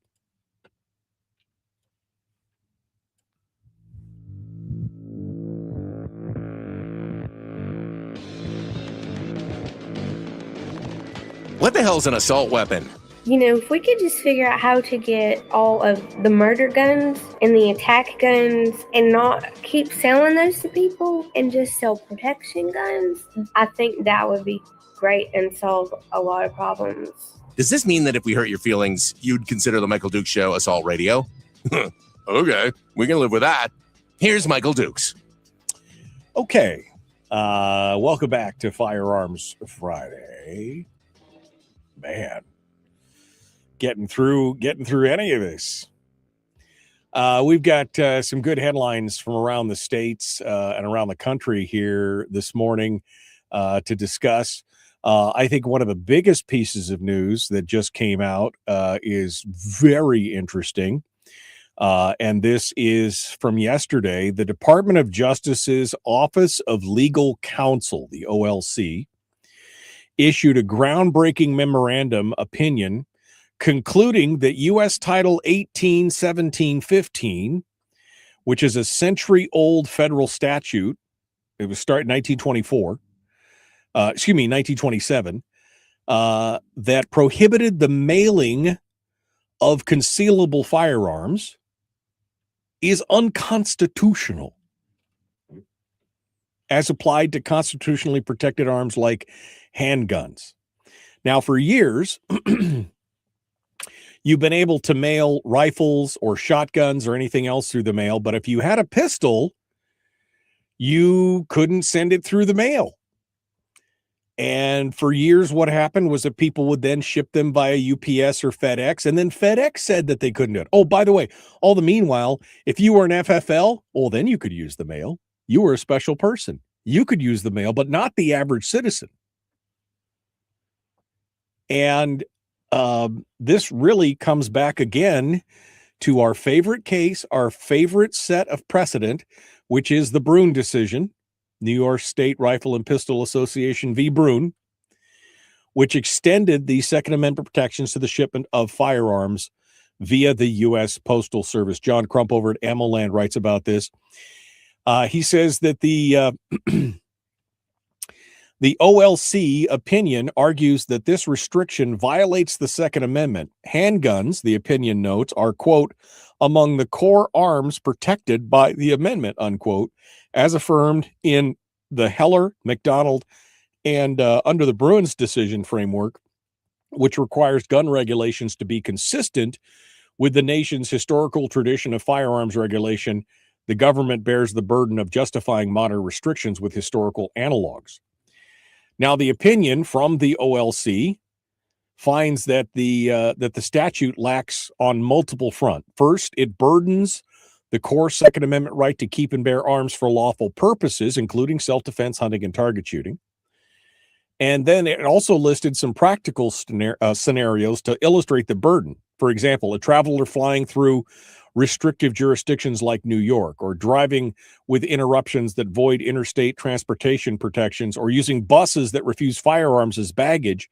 What the hell's an assault weapon? If we could just figure out how to get all of the murder guns and the attack guns and not keep selling those to people and just sell protection guns, I think that would be great and solve a lot of problems. Does this mean that if we hurt your feelings, you'd consider the Michael Dukes Show assault radio? Okay, we can live with that. Here's Michael Dukes. Okay. Welcome back to Firearms Friday. Man. Getting through any of this. We've got some good headlines from around the states and around the country here this morning to discuss. I think one of the biggest pieces of news that just came out is very interesting. And this is from yesterday. The Department of Justice's Office of Legal Counsel, the OLC, issued a groundbreaking memorandum opinion concluding that U.S. Title 18, 17, 15, which is a century-old federal statute, it was started in 1927, that prohibited the mailing of concealable firearms, is unconstitutional as applied to constitutionally protected arms like handguns. Now, for years, you've been able to mail rifles or shotguns or anything else through the mail, but if you had a pistol, you couldn't send it through the mail. And for years, what happened was that people would then ship them via UPS or FedEx, and then FedEx said that they couldn't do it. Oh, by the way, all the meanwhile, if you were an FFL, well, then you could use the mail. You were a special person. You could use the mail, but not the average citizen. And this really comes back again to our favorite case, our favorite set of precedent, which is the Brune decision, New York State Rifle and Pistol Association v. Brune, which extended the Second Amendment protections to the shipment of firearms via the U.S. Postal Service. John Crump over at Ammo Land writes about this. He says that the OLC opinion argues that this restriction violates the Second Amendment. Handguns, the opinion notes, are, quote, among the core arms protected by the amendment, unquote, as affirmed in the Heller, McDonald, and under the Bruins decision framework, which requires gun regulations to be consistent with the nation's historical tradition of firearms regulation. The government bears the burden of justifying modern restrictions with historical analogs. Now, the opinion from the OLC finds that the statute lacks on multiple fronts. First, it burdens the core Second Amendment right to keep and bear arms for lawful purposes, including self-defense, hunting, and target shooting. And then it also listed some practical scenarios to illustrate the burden. For example, a traveler flying through restrictive jurisdictions like New York, or driving with interruptions that void interstate transportation protections, or using buses that refuse firearms as baggage,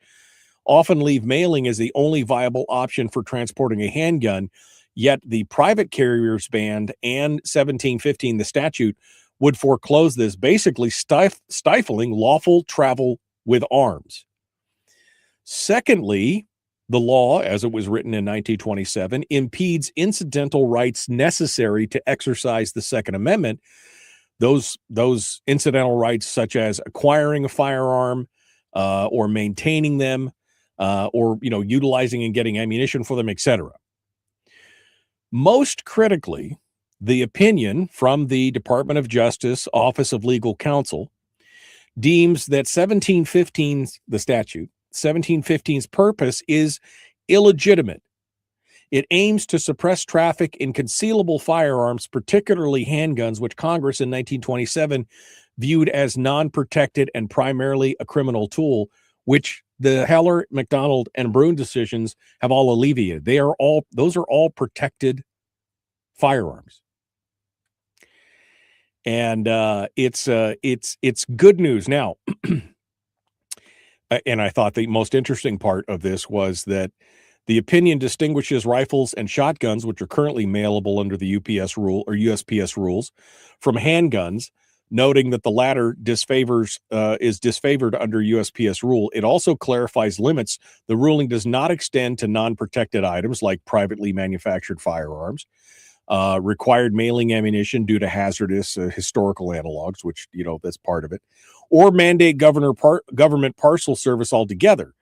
often leave mailing as the only viable option for transporting a handgun. Yet the private carriers band and 1715, the statute, would foreclose this, basically stifling lawful travel with arms. Secondly, the law, as it was written in 1927, impedes incidental rights necessary to exercise the Second Amendment. Those incidental rights, such as acquiring a firearm, or maintaining them, or utilizing and getting ammunition for them, etc. Most critically, the opinion from the Department of Justice Office of Legal Counsel deems that 1715's, the statute, 1715's purpose is illegitimate. It aims to suppress traffic in concealable firearms, particularly handguns, which Congress in 1927 viewed as non-protected and primarily a criminal tool, which the Heller, McDonald, and Brune decisions have all alleviated. Those are all protected firearms. And it's good news. Now, and I thought the most interesting part of this was that the opinion distinguishes rifles and shotguns, which are currently mailable under the UPS rule or USPS rules, from handguns, noting that the latter is disfavored under USPS rule. It also clarifies limits. The ruling does not extend to non-protected items like privately manufactured firearms, required mailing ammunition due to hazardous historical analogs, which, that's part of it, or mandate government parcel service altogether.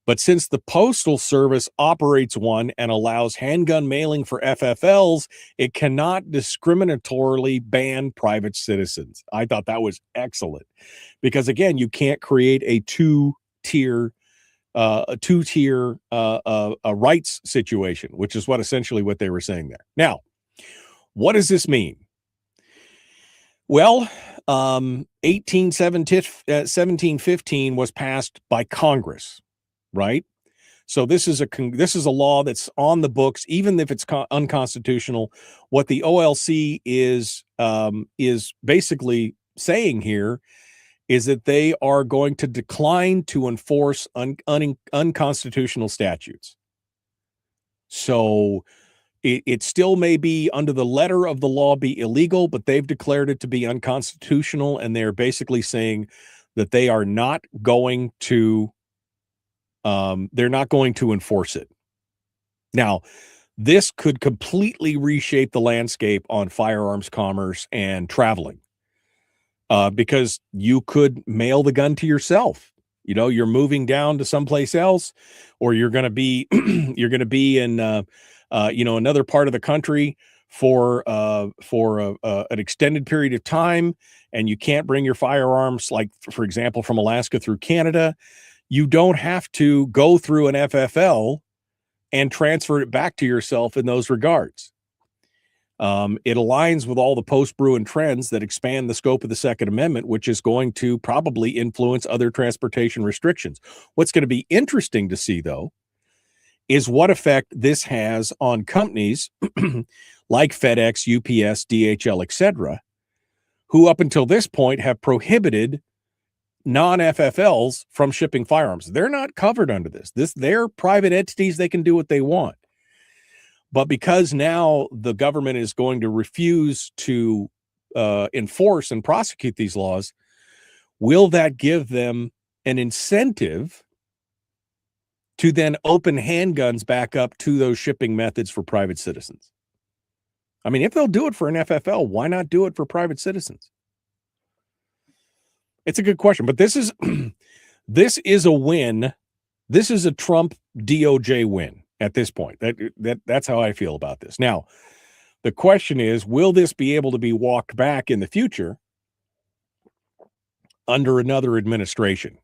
But since the Postal Service operates one and allows handgun mailing for FFLs, it cannot discriminatorily ban private citizens. I thought that was excellent because, again, you can't create a two-tier rights situation, which is essentially what they were saying there. Now, what does this mean? Well, 1715 was passed by Congress, right? So this is a law that's on the books, even if it's unconstitutional. What the OLC is basically saying here is that they are going to decline to enforce unconstitutional statutes. So it still may be, under the letter of the law, be illegal, but they've declared it to be unconstitutional, and they're basically saying that they are not going to enforce it. Now, this could completely reshape the landscape on firearms commerce and traveling, because you could mail the gun to yourself. You're moving down to someplace else, or you're going to be in another part of the country for an extended period of time, and you can't bring your firearms, like, for example, from Alaska through Canada. You don't have to go through an FFL and transfer it back to yourself in those regards. It aligns with all the post-Bruen trends that expand the scope of the Second Amendment, which is going to probably influence other transportation restrictions. What's going to be interesting to see, though, is what effect this has on companies like FedEx, UPS, DHL, etc., who up until this point have prohibited non-FFLs from shipping firearms. They're not covered under this. They're private entities. They can do what they want. But because now the government is going to refuse to enforce and prosecute these laws, will that give them an incentive to then open handguns back up to those shipping methods for private citizens? I mean, if they'll do it for an FFL, why not do it for private citizens? It's a good question, but this is a win. This is a Trump DOJ win at this point. That's how I feel about this. Now, the question is, will this be able to be walked back in the future under another administration?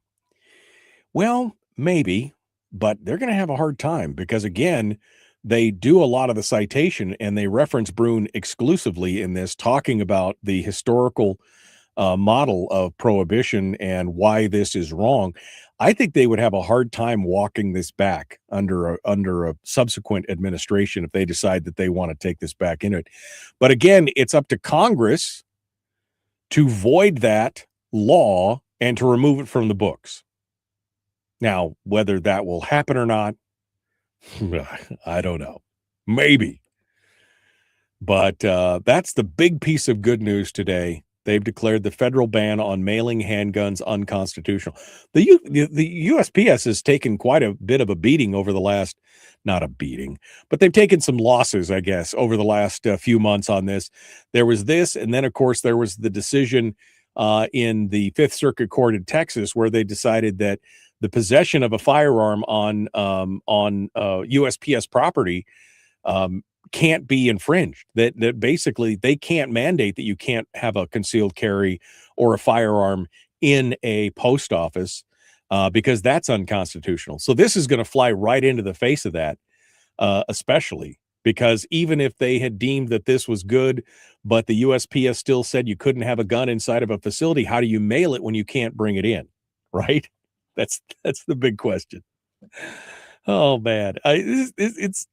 Well, maybe, but they're going to have a hard time because, again, they do a lot of the citation, and they reference Brune exclusively in this, talking about the historical model of prohibition and why this is wrong. I think they would have a hard time walking this back under a subsequent administration if they decide that they want to take this back in it. But again, it's up to Congress to void that law and to remove it from the books. Now, whether that will happen or not, I don't know. Maybe. But that's the big piece of good news today. They've declared the federal ban on mailing handguns unconstitutional. The USPS has taken quite a bit of a beating over the last, not a beating, but they've taken some losses, I guess, over the last few months on this. There was this, and then, of course, there was the decision in the Fifth Circuit Court in Texas where they decided that the possession of a firearm on USPS property can't be infringed, that basically they can't mandate that you can't have a concealed carry or a firearm in a post office because that's unconstitutional. So this is going to fly right into the face of that, especially because even if they had deemed that this was good, but the USPS still said you couldn't have a gun inside of a facility, how do you mail it when you can't bring it in? Right? That's the big question. Oh man, it's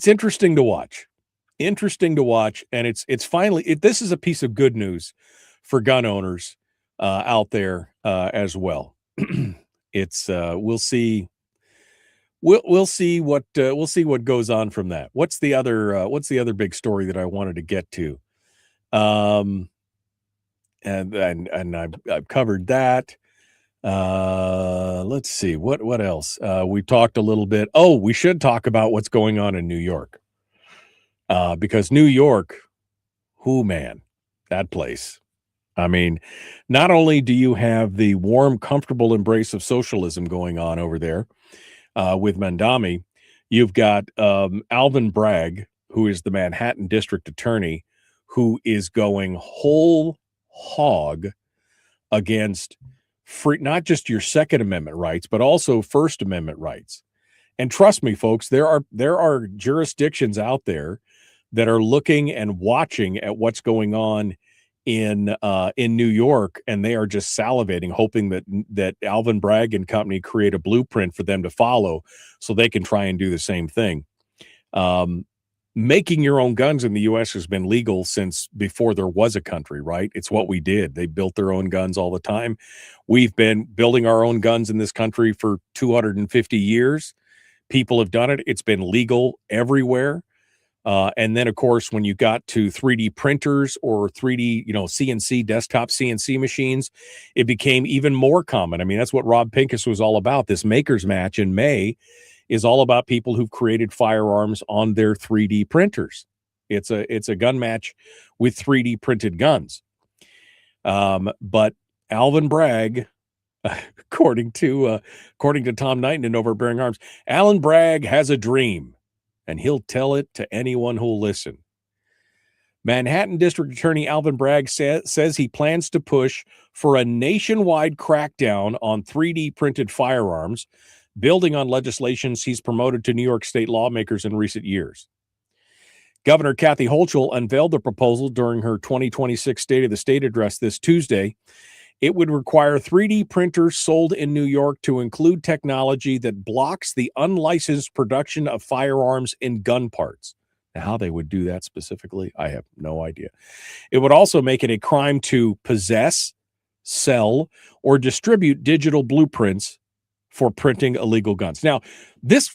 interesting to watch. And it's finally this is a piece of good news for gun owners out there as well. It's we'll see what goes on from that. What's the other big story that I wanted to get to? And I've covered that. Let's see what else. We talked a little bit. Oh, we should talk about what's going on in New York. Because New York, man, that place. I mean, not only do you have the warm, comfortable embrace of socialism going on over there with Mandami, you've got Alvin Bragg, who is the Manhattan District Attorney, who is going whole hog against free, not just your Second Amendment rights, but also First Amendment rights. And trust me, folks, there are jurisdictions out there that are looking and watching at what's going on in New York, and they are just salivating, hoping that Alvin Bragg and company create a blueprint for them to follow, so they can try and do the same thing. Making your own guns in the U.S. has been legal since before there was a country, right? It's what we did. They built their own guns all the time. We've been building our own guns in this country for 250 years. People have done it. It's been legal everywhere. And then, of course, when you got to 3D printers or 3D, CNC, desktop CNC machines, it became even more common. I mean, that's what Rob Pincus was all about. This Makers Match in May is all about people who've created firearms on their 3D printers. It's a gun match with 3D printed guns. But Alvin Bragg, according to Tom Knighton over at Bearing Arms, Alvin Bragg has a dream, and he'll tell it to anyone who'll listen. Manhattan District Attorney Alvin Bragg says he plans to push for a nationwide crackdown on 3D printed firearms, building on legislations he's promoted to New York State lawmakers in recent years. Governor Kathy Hochul unveiled the proposal during her 2026 State of the State address this Tuesday. It would require 3D printers sold in New York to include technology that blocks the unlicensed production of firearms and gun parts. Now, how they would do that specifically, I have no idea. It would also make it a crime to possess, sell, or distribute digital blueprints for printing illegal guns. Now, this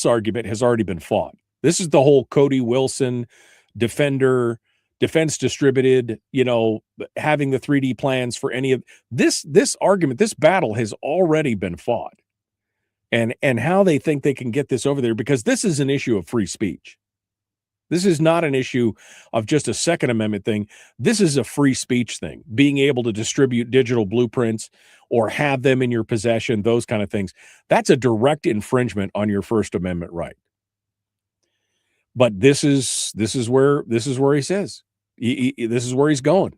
argument has already been fought. This is the whole Cody Wilson defense distributed, having the 3D plans for any of this argument, this battle has already been fought. And how they think they can get this over there, because this is an issue of free speech. This is not an issue of just a Second Amendment thing. This is a free speech thing, being able to distribute digital blueprints or have them in your possession, those kind of things. That's a direct infringement on your First Amendment right. But this is where he says this is where he's going.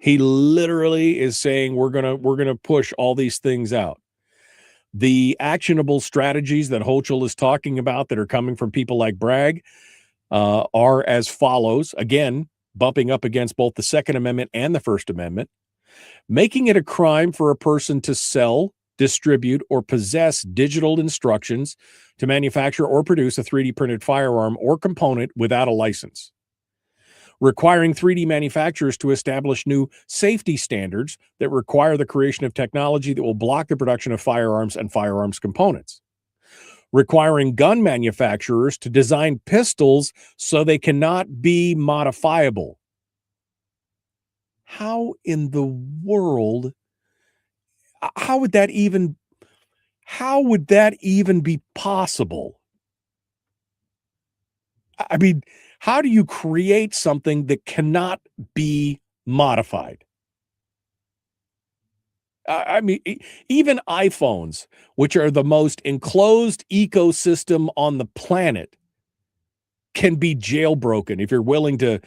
He literally is saying we're gonna push all these things out. The actionable strategies that Hochul is talking about that are coming from people like Bragg are as follows. Again, bumping up against both the Second Amendment and the First Amendment. Making it a crime for a person to sell, distribute, or possess digital instructions to manufacture or produce a 3D printed firearm or component without a license. Requiring 3D manufacturers to establish new safety standards that require the creation of technology that will block the production of firearms and firearms components. Requiring gun manufacturers to design pistols so they cannot be modifiable. How in the world, how would that even be possible? I mean, how do you create something that cannot be modified? I mean, even iPhones, which are the most enclosed ecosystem on the planet, can be jailbroken if you're willing to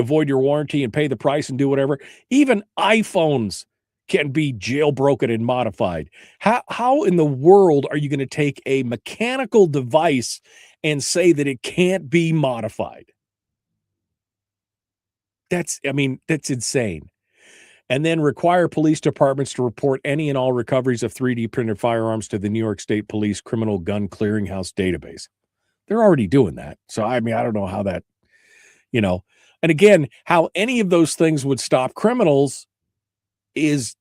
void your warranty and pay the price and do whatever. Even iPhones can be jailbroken and modified. How in the world are you going to take a mechanical device and say that it can't be modified? That's insane. And then require police departments to report any and all recoveries of 3D printed firearms to the New York State Police Criminal Gun Clearinghouse database. They're already doing that. So, I mean, I don't know how that, and again, how any of those things would stop criminals is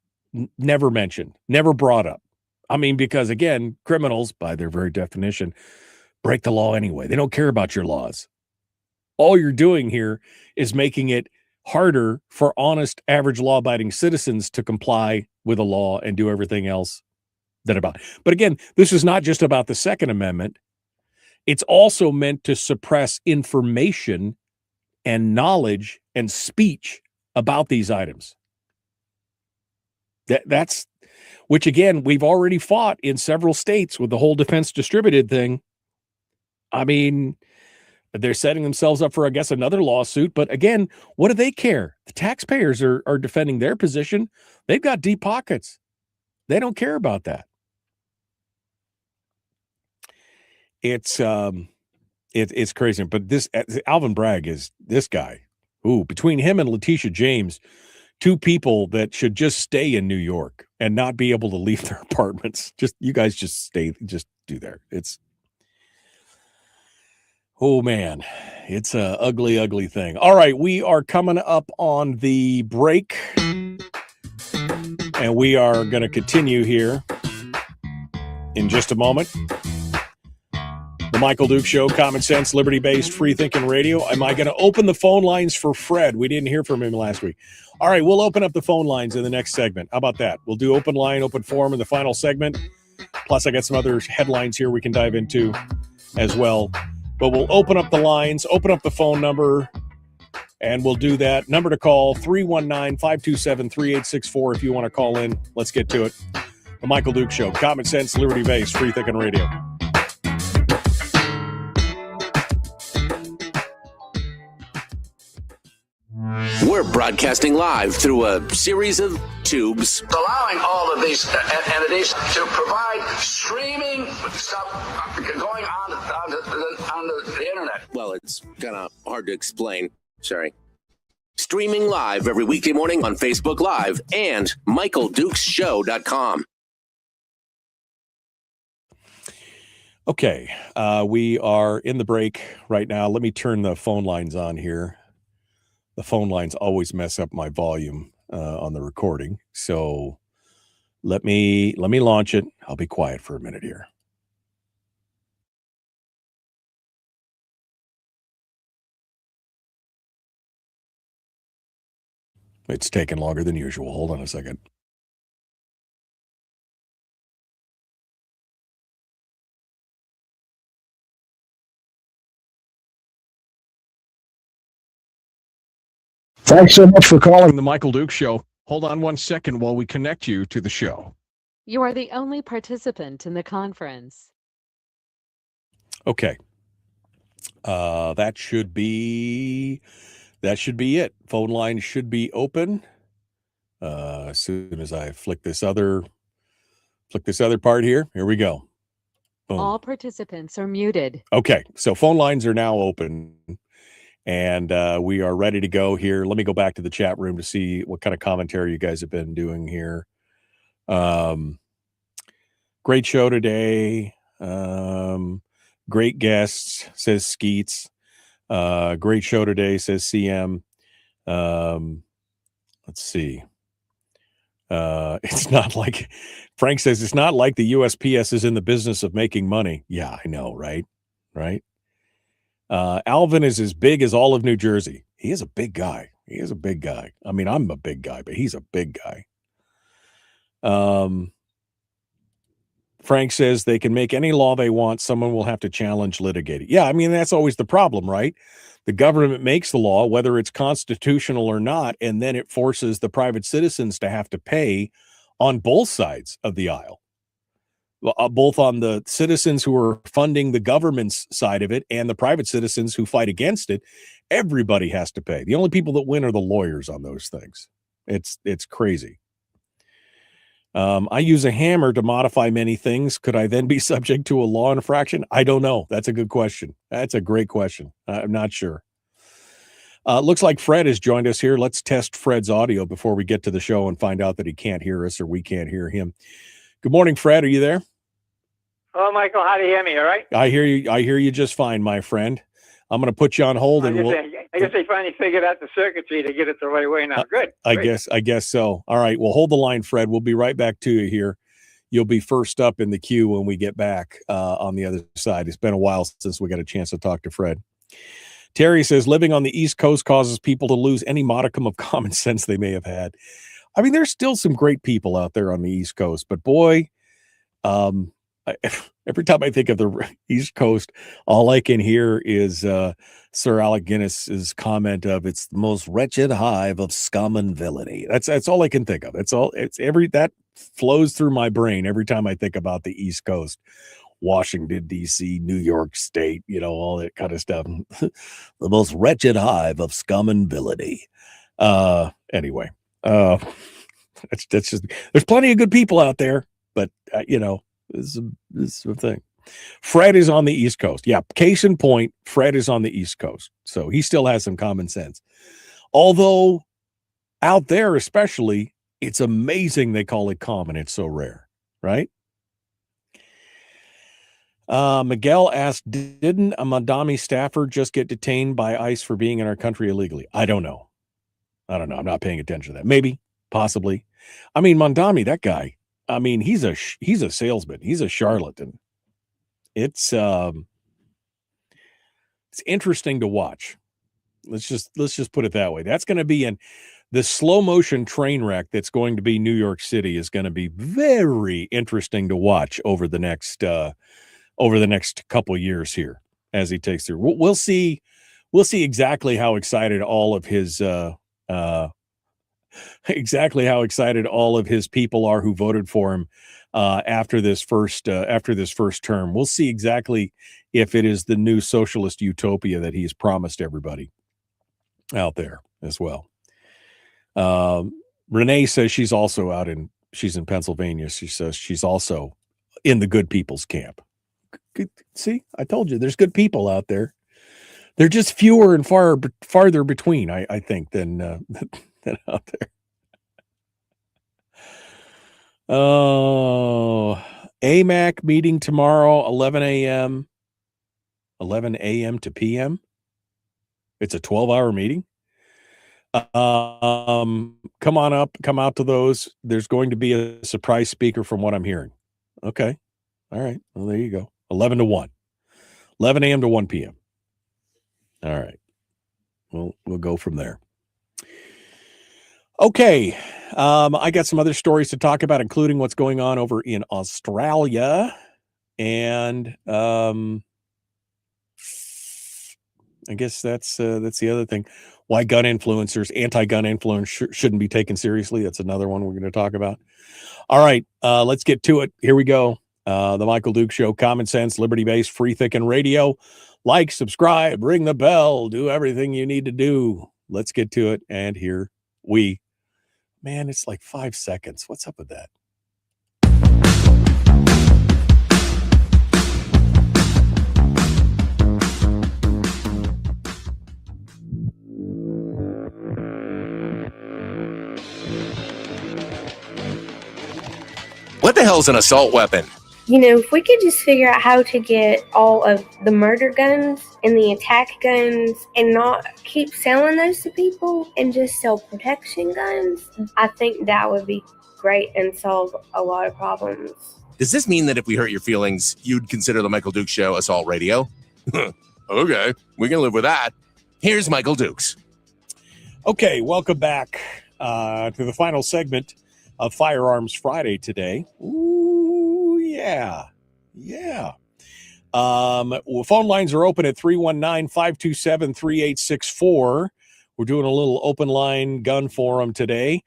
never mentioned, never brought up. I mean, because again, criminals, by their very definition, break the law anyway. They don't care about your laws. All you're doing here is making it harder for honest, average law-abiding citizens to comply with a law and do everything else that about. But again, this is not just about the Second Amendment. It's also meant to suppress information and knowledge and speech about these items. That's which, again, we've already fought in several states with the whole defense distributed thing. I mean, they're setting themselves up for, I guess, another lawsuit. But again, what do they care? The taxpayers are defending their position. They've got deep pockets. They don't care about that. It's crazy. But this Alvin Bragg is this guy. Ooh, between him and Letitia James, two people that should just stay in New York and not be able to leave their apartments. You guys just stay, just do there. Oh man, it's a ugly, ugly thing. All right, we are coming up on the break, and we are going to continue here in just a moment. The Michael Duke Show, common sense, liberty-based, free-thinking radio. Am I going to open the phone lines for Fred? We didn't hear from him last week. All right, we'll open up the phone lines in the next segment. How about that? We'll do open line, open forum in the final segment. Plus, I got some other headlines here we can dive into as well. But we'll open up the lines, open up the phone number, and we'll do that. Number to call, 319-527-3864 if you want to call in. Let's get to it. The Michael Duke Show, common sense, liberty-based, free-thinking radio. We're broadcasting live through a series of tubes. Allowing all of these entities to provide streaming stuff going on the internet. Well, it's kind of hard to explain. Sorry. Streaming live every weekday morning on Facebook Live and MichaelDukesShow.com. Okay, we are in the break right now. Let me turn the phone lines on here. The phone lines always mess up my volume on the recording. So let me launch it. I'll be quiet for a minute here. It's taking longer than usual. Hold on a second. Thanks so much for calling the Michael Duke Show. Hold on one second while we connect you to the show. You are the only participant in the conference. Okay. That should be it. Phone line should be open. As soon as I flick this other Click this other part here. Here we go. Boom. All participants are muted. Okay, so phone lines are now open, and we are ready to go here. Let me go back to the chat room to see what kind of commentary you guys have been doing here. Great show today. Great guests, says Skeets. Great show today, says CM. Let's see. It's not like Frank says it's not like the USPS is in the business of making money. Yeah, I know, right? Right. Alvin is as big as all of New Jersey. He is a big guy. He is a big guy. I mean, I'm a big guy, but he's a big guy. Frank says they can make any law they want. Someone will have to challenge, litigate it. Yeah, I mean, that's always the problem, right? The government makes the law, whether it's constitutional or not, and then it forces the private citizens to have to pay on both sides of the aisle, both on the citizens who are funding the government's side of it and the private citizens who fight against it. Everybody has to pay. The only people that win are the lawyers on those things. It's crazy. I use a hammer to modify many things. Could I then be subject to a law infraction? I don't know. That's a good question. That's a great question. I'm not sure. Looks like Fred has joined us here. Let's test Fred's audio before we get to the show and find out that he can't hear us or we can't hear him. Good morning, Fred. Are you there? Hello, Michael. How do you hear me? All right? I hear you. I hear you just fine, my friend. I'm going to put you on hold. I guess they finally figured out the circuitry to get it the right way now. Good. I guess so. All right. Well, hold the line, Fred. We'll be right back to you here. You'll be first up in the queue when we get back on the other side. It's been a while since we got a chance to talk to Fred. Terry says, living on the East Coast causes people to lose any modicum of common sense they may have had. I mean, there's still some great people out there on the East Coast, but boy, every time I think of the East Coast, all I can hear is Sir Alec Guinness's comment of "It's the most wretched hive of scum and villainy." That's all I can think of. That flows through my brain every time I think about the East Coast, Washington D.C., New York State, all that kind of stuff. The most wretched hive of scum and villainy. Anyway, that's just there's plenty of good people out there, but This is the thing. Fred is on the East Coast. Yeah, case in point, Fred is on the East Coast. So he still has some common sense. Although out there especially, it's amazing they call it common. It's so rare, right? Miguel asked, didn't a Mondami staffer just get detained by ICE for being in our country illegally? I don't know. I'm not paying attention to that. Maybe, possibly. I mean, Mondami, that guy, I mean, he's a salesman. He's a charlatan. It's interesting to watch. Let's just put it that way. That's going to be in the slow motion train wreck that's going to be New York City is going to be very interesting to watch over the next couple years here as he takes through. We'll see exactly how excited all of his people are who voted for him after this first term. We'll see exactly if it is the new socialist utopia that he's promised everybody out there as well. Renee says she's in Pennsylvania. She says she's also in the good people's camp. See, I told you there's good people out there. They're just fewer and farther between, I think, than out there. Oh, AMAC meeting tomorrow, 11 a.m. to p.m. It's a 12-hour meeting. Come out to those. There's going to be a surprise speaker from what I'm hearing. Okay. All right. Well, there you go. 11 to 1. 11 a.m. to 1 p.m. All right. We'll go from there. Okay. I got some other stories to talk about, including what's going on over in Australia. And I guess that's the other thing. Why gun influencers, anti-gun influence shouldn't be taken seriously. That's another one we're going to talk about. All right. Let's get to it. Here we go. The Michael Duke Show, common sense, liberty-based, free thinking radio. Like, subscribe, ring the bell, do everything you need to do. Let's get to it. And here we, man, it's like 5 seconds. What's up with that? the hell's an assault weapon? You know, if we could just figure out how to get all of the murder guns and the attack guns and not keep selling those to people and just sell protection guns, I think that would be great and solve a lot of problems. Does this mean that if we hurt your feelings, you'd consider the Michael Dukes Show assault radio? Okay, we can live with that. Here's Michael Dukes. Okay, welcome back to the final segment of Firearms Friday today. Ooh, yeah. Well, phone lines are open at 319-527-3864. We're doing a little open line gun forum today.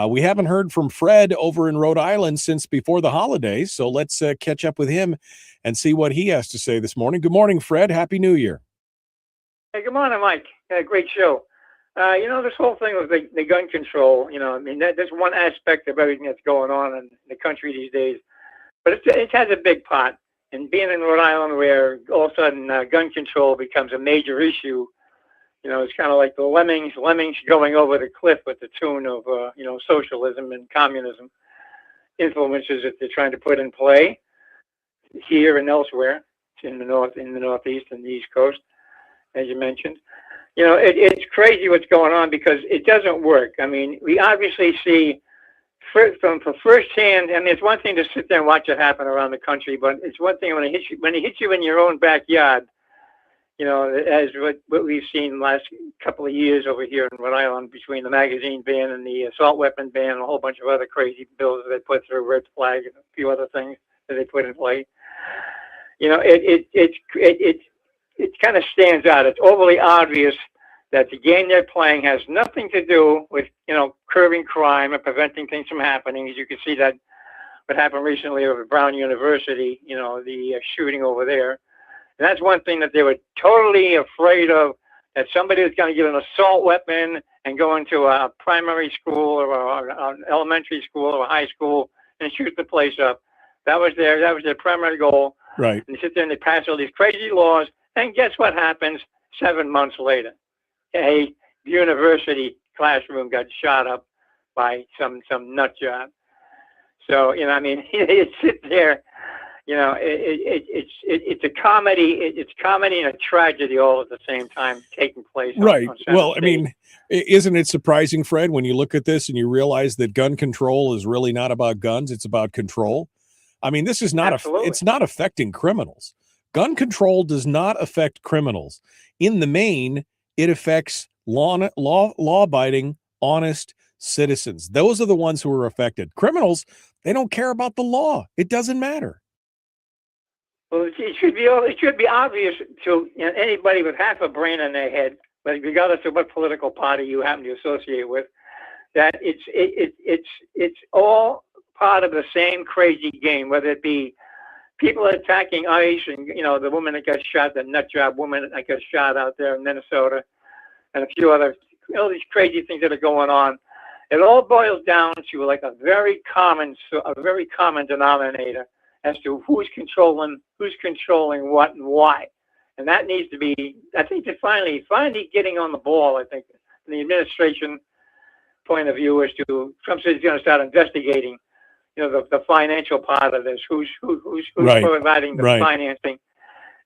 We haven't heard from Fred over in Rhode Island since before the holidays, so let's catch up with him and see what he has to say this morning. Good morning, Fred. Happy New Year. Hey, good morning, Mike. Great show. This whole thing with the gun control, that's one aspect of everything that's going on in the country these days. But it has a big part. And being in Rhode Island where all of a sudden gun control becomes a major issue, it's kind of like the lemmings going over the cliff with the tune of, socialism and communism influences that they're trying to put in play here and elsewhere in the Northeast and the East Coast, as you mentioned. It's crazy what's going on because it doesn't work. I mean, we obviously see from firsthand, and it's one thing to sit there and watch it happen around the country, but it's one thing when it hits you in your own backyard, as what we've seen the last couple of years over here in Rhode Island between the magazine ban and the assault weapon ban and a whole bunch of other crazy bills that they put through, red flag and a few other things that they put in play. It kind of stands out. It's overly obvious that the game they're playing has nothing to do with, curbing crime and preventing things from happening. As you can see that what happened recently over at Brown University, the shooting over there. And that's one thing that they were totally afraid of, that somebody was going to get an assault weapon and go into a primary school or an elementary school or a high school and shoot the place up. That was their primary goal. Right. And they sit there and they pass all these crazy laws. And guess what happens 7 months later? A university classroom got shot up by some nut job. So, it sits there, it's a comedy. It's comedy and a tragedy all at the same time taking place. Right. On isn't it surprising, Fred, when you look at this and you realize that gun control is really not about guns, it's about control? I mean, this is not it's not affecting criminals. Gun control does not affect criminals. In the main, it affects law-abiding, honest citizens. Those are the ones who are affected. Criminals, they don't care about the law. It doesn't matter. Well, it should be obvious to anybody with half a brain in their head, but regardless of what political party you happen to associate with, that it's all part of the same crazy game, whether it be people attacking ICE and, the woman that got shot, the nut job woman that got shot out there in Minnesota, and a few other, these crazy things that are going on. It all boils down to like a very common denominator as to who's controlling what and why. And that needs to be, I think, to finally getting on the ball, I think, from the administration point of view, as to Trump says he's going to start investigating, the financial part of this, who's providing the financing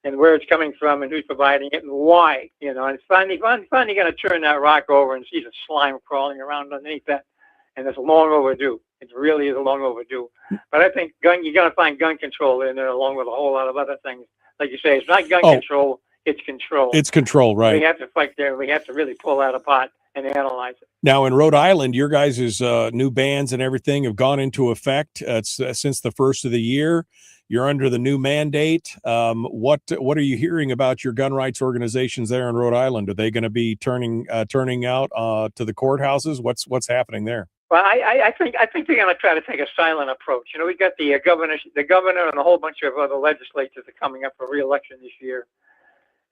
and where it's coming from and who's providing it and why, and it's finally going to turn that rock over and see the slime crawling around underneath that. And it's long overdue. It really is long overdue. But I think you're going to find gun control in there along with a whole lot of other things. Like you say, it's not gun control, it's control. It's control, right. We have to fight there. We have to really pull that apart and analyze it. Now, in Rhode Island, your guys' new bans and everything have gone into effect since the first of the year. You're under the new mandate. What are you hearing about your gun rights organizations there in Rhode Island? Are they going to be turning out to the courthouses? What's happening there? Well, I think they're going to try to take a silent approach. We've got the governor and a whole bunch of other legislators that are coming up for re-election this year.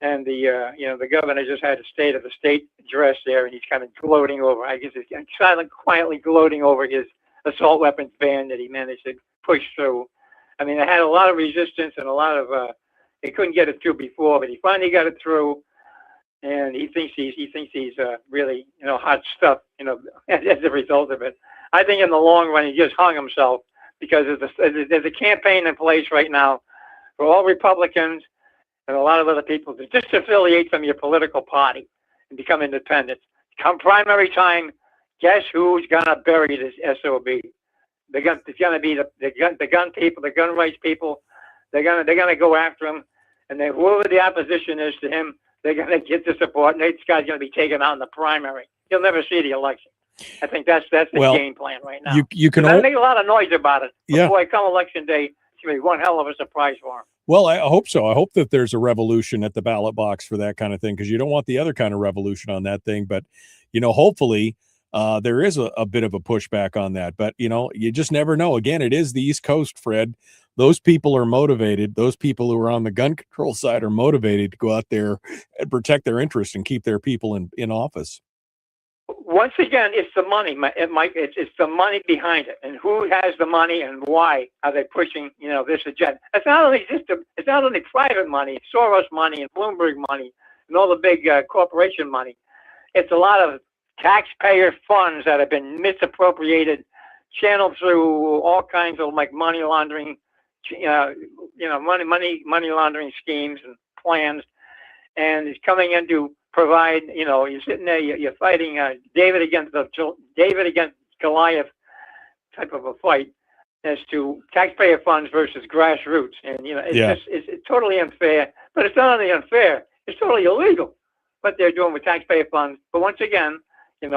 And the governor just had a State of the State address there, and he's kind of gloating over. I guess he's quietly gloating over his assault weapons ban that he managed to push through. I mean, it had a lot of resistance and a lot of they couldn't get it through before, but he finally got it through, and he thinks he's really hot stuff as a result of it. I think in the long run he just hung himself because there's a campaign in place right now for all Republicans and a lot of other people to disaffiliate from your political party and become independent. Come primary time, guess who's gonna bury this SOB? It's gonna be the gun people, the gun rights people. They're gonna go after him, and then whoever the opposition is to him, they're gonna get the support, and this guy's gonna be taken out in the primary. You'll never see the election. I think that's the game plan right now. You can make a lot of noise about it. Yeah. Boy, come election day, it's gonna be one hell of a surprise for him. Well, I hope so. I hope that there's a revolution at the ballot box for that kind of thing, because you don't want the other kind of revolution on that thing. But, hopefully there is a bit of a pushback on that. But, you just never know. Again, it is the East Coast, Fred. Those people are motivated. Those people who are on the gun control side are motivated to go out there and protect their interests and keep their people in office. Once again, it's the money, Mike. It's the money behind it, and who has the money, and why are they pushing, this agenda? It's not only private money, Soros money, and Bloomberg money, and all the big corporation money. It's a lot of taxpayer funds that have been misappropriated, channeled through all kinds of money laundering, money laundering schemes and plans, and it's coming in to provide, you're sitting there, you're fighting David against Goliath type of a fight as to taxpayer funds versus grassroots. And, it's totally unfair, but it's not only unfair, it's totally illegal what they're doing with taxpayer funds. But once again, they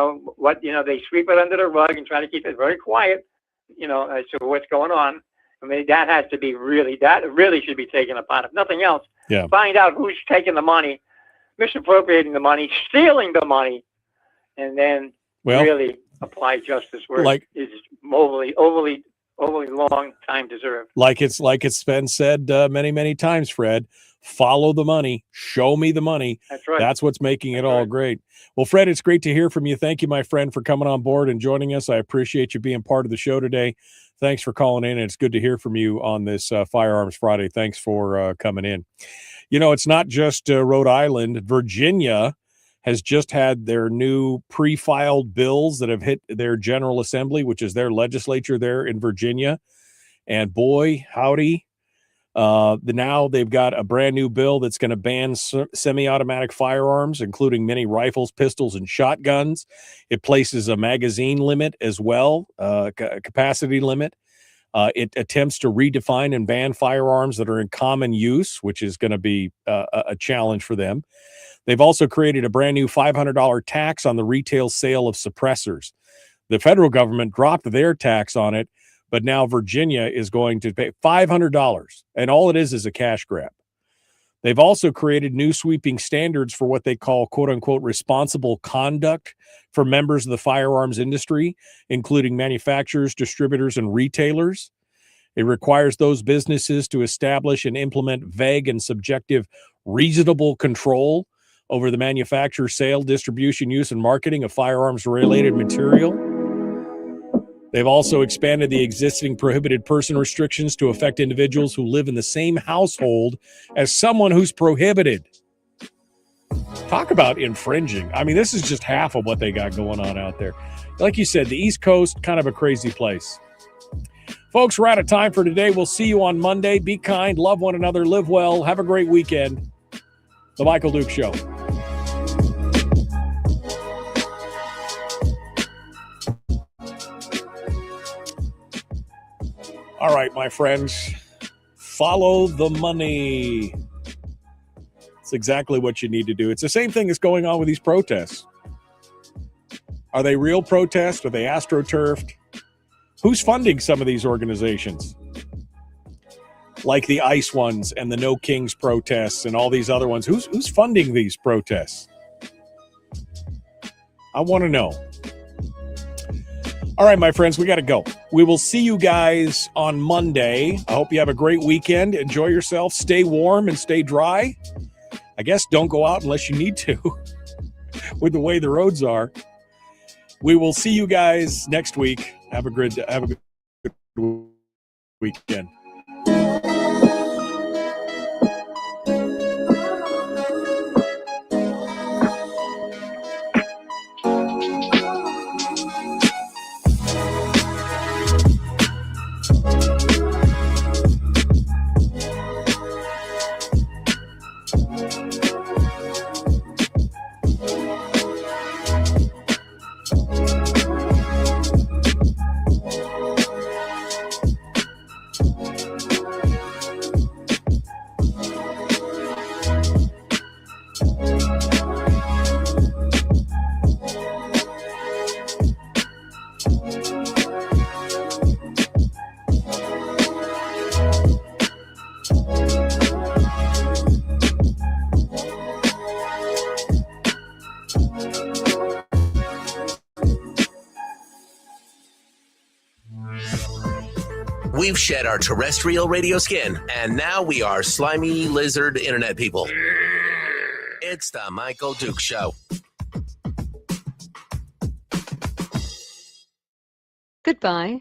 sweep it under the rug and try to keep it very quiet, as to what's going on. I mean, that really should be taken apart. If nothing else, find out who's taking the money, misappropriating the money, stealing the money, and then really apply justice where it is overly long time deserved. Like it's been said many, many times, Fred. Follow the money. Show me the money. That's right. That's what's making it all great. Well, Fred, it's great to hear from you. Thank you, my friend, for coming on board and joining us. I appreciate you being part of the show today. Thanks for calling in, and it's good to hear from you on this Firearms Friday. Thanks for coming in. It's not just Rhode Island. Virginia has just had their new pre-filed bills that have hit their General Assembly, which is their legislature there in Virginia. And boy, howdy. Now they've got a brand new bill that's going to ban semi-automatic firearms, including many rifles, pistols, and shotguns. It places a magazine limit as well, capacity limit. It attempts to redefine and ban firearms that are in common use, which is going to be a challenge for them. They've also created a brand new $500 tax on the retail sale of suppressors. The federal government dropped their tax on it, but now Virginia is going to pay $500, and all it is a cash grab. They've also created new sweeping standards for what they call, quote-unquote, responsible conduct for members of the firearms industry, including manufacturers, distributors, and retailers. It requires those businesses to establish and implement vague and subjective reasonable control over the manufacture, sale, distribution, use, and marketing of firearms-related material. They've also expanded the existing prohibited person restrictions to affect individuals who live in the same household as someone who's prohibited. Talk about infringing. I mean, this is just half of what they got going on out there. Like you said, the East Coast, kind of a crazy place. Folks, we're out of time for today. We'll see you on Monday. Be kind, love one another, live well. Have a great weekend. The Michael Duke Show. All right, my friends, follow the money. It's exactly what you need to do. It's the same thing that's going on with these protests. Are they real protests? Are they astroturfed? Who's funding some of these organizations? Like the ICE ones and the No Kings protests and all these other ones. Who's funding these protests? I want to know. All right, my friends, we got to go. We will see you guys on Monday. I hope you have a great weekend. Enjoy yourself. Stay warm and stay dry. I guess don't go out unless you need to with the way the roads are. We will see you guys next week. Have a good weekend. We've shed our terrestrial radio skin, and now we are slimy lizard internet people. It's the Michael Dukes Show. Goodbye.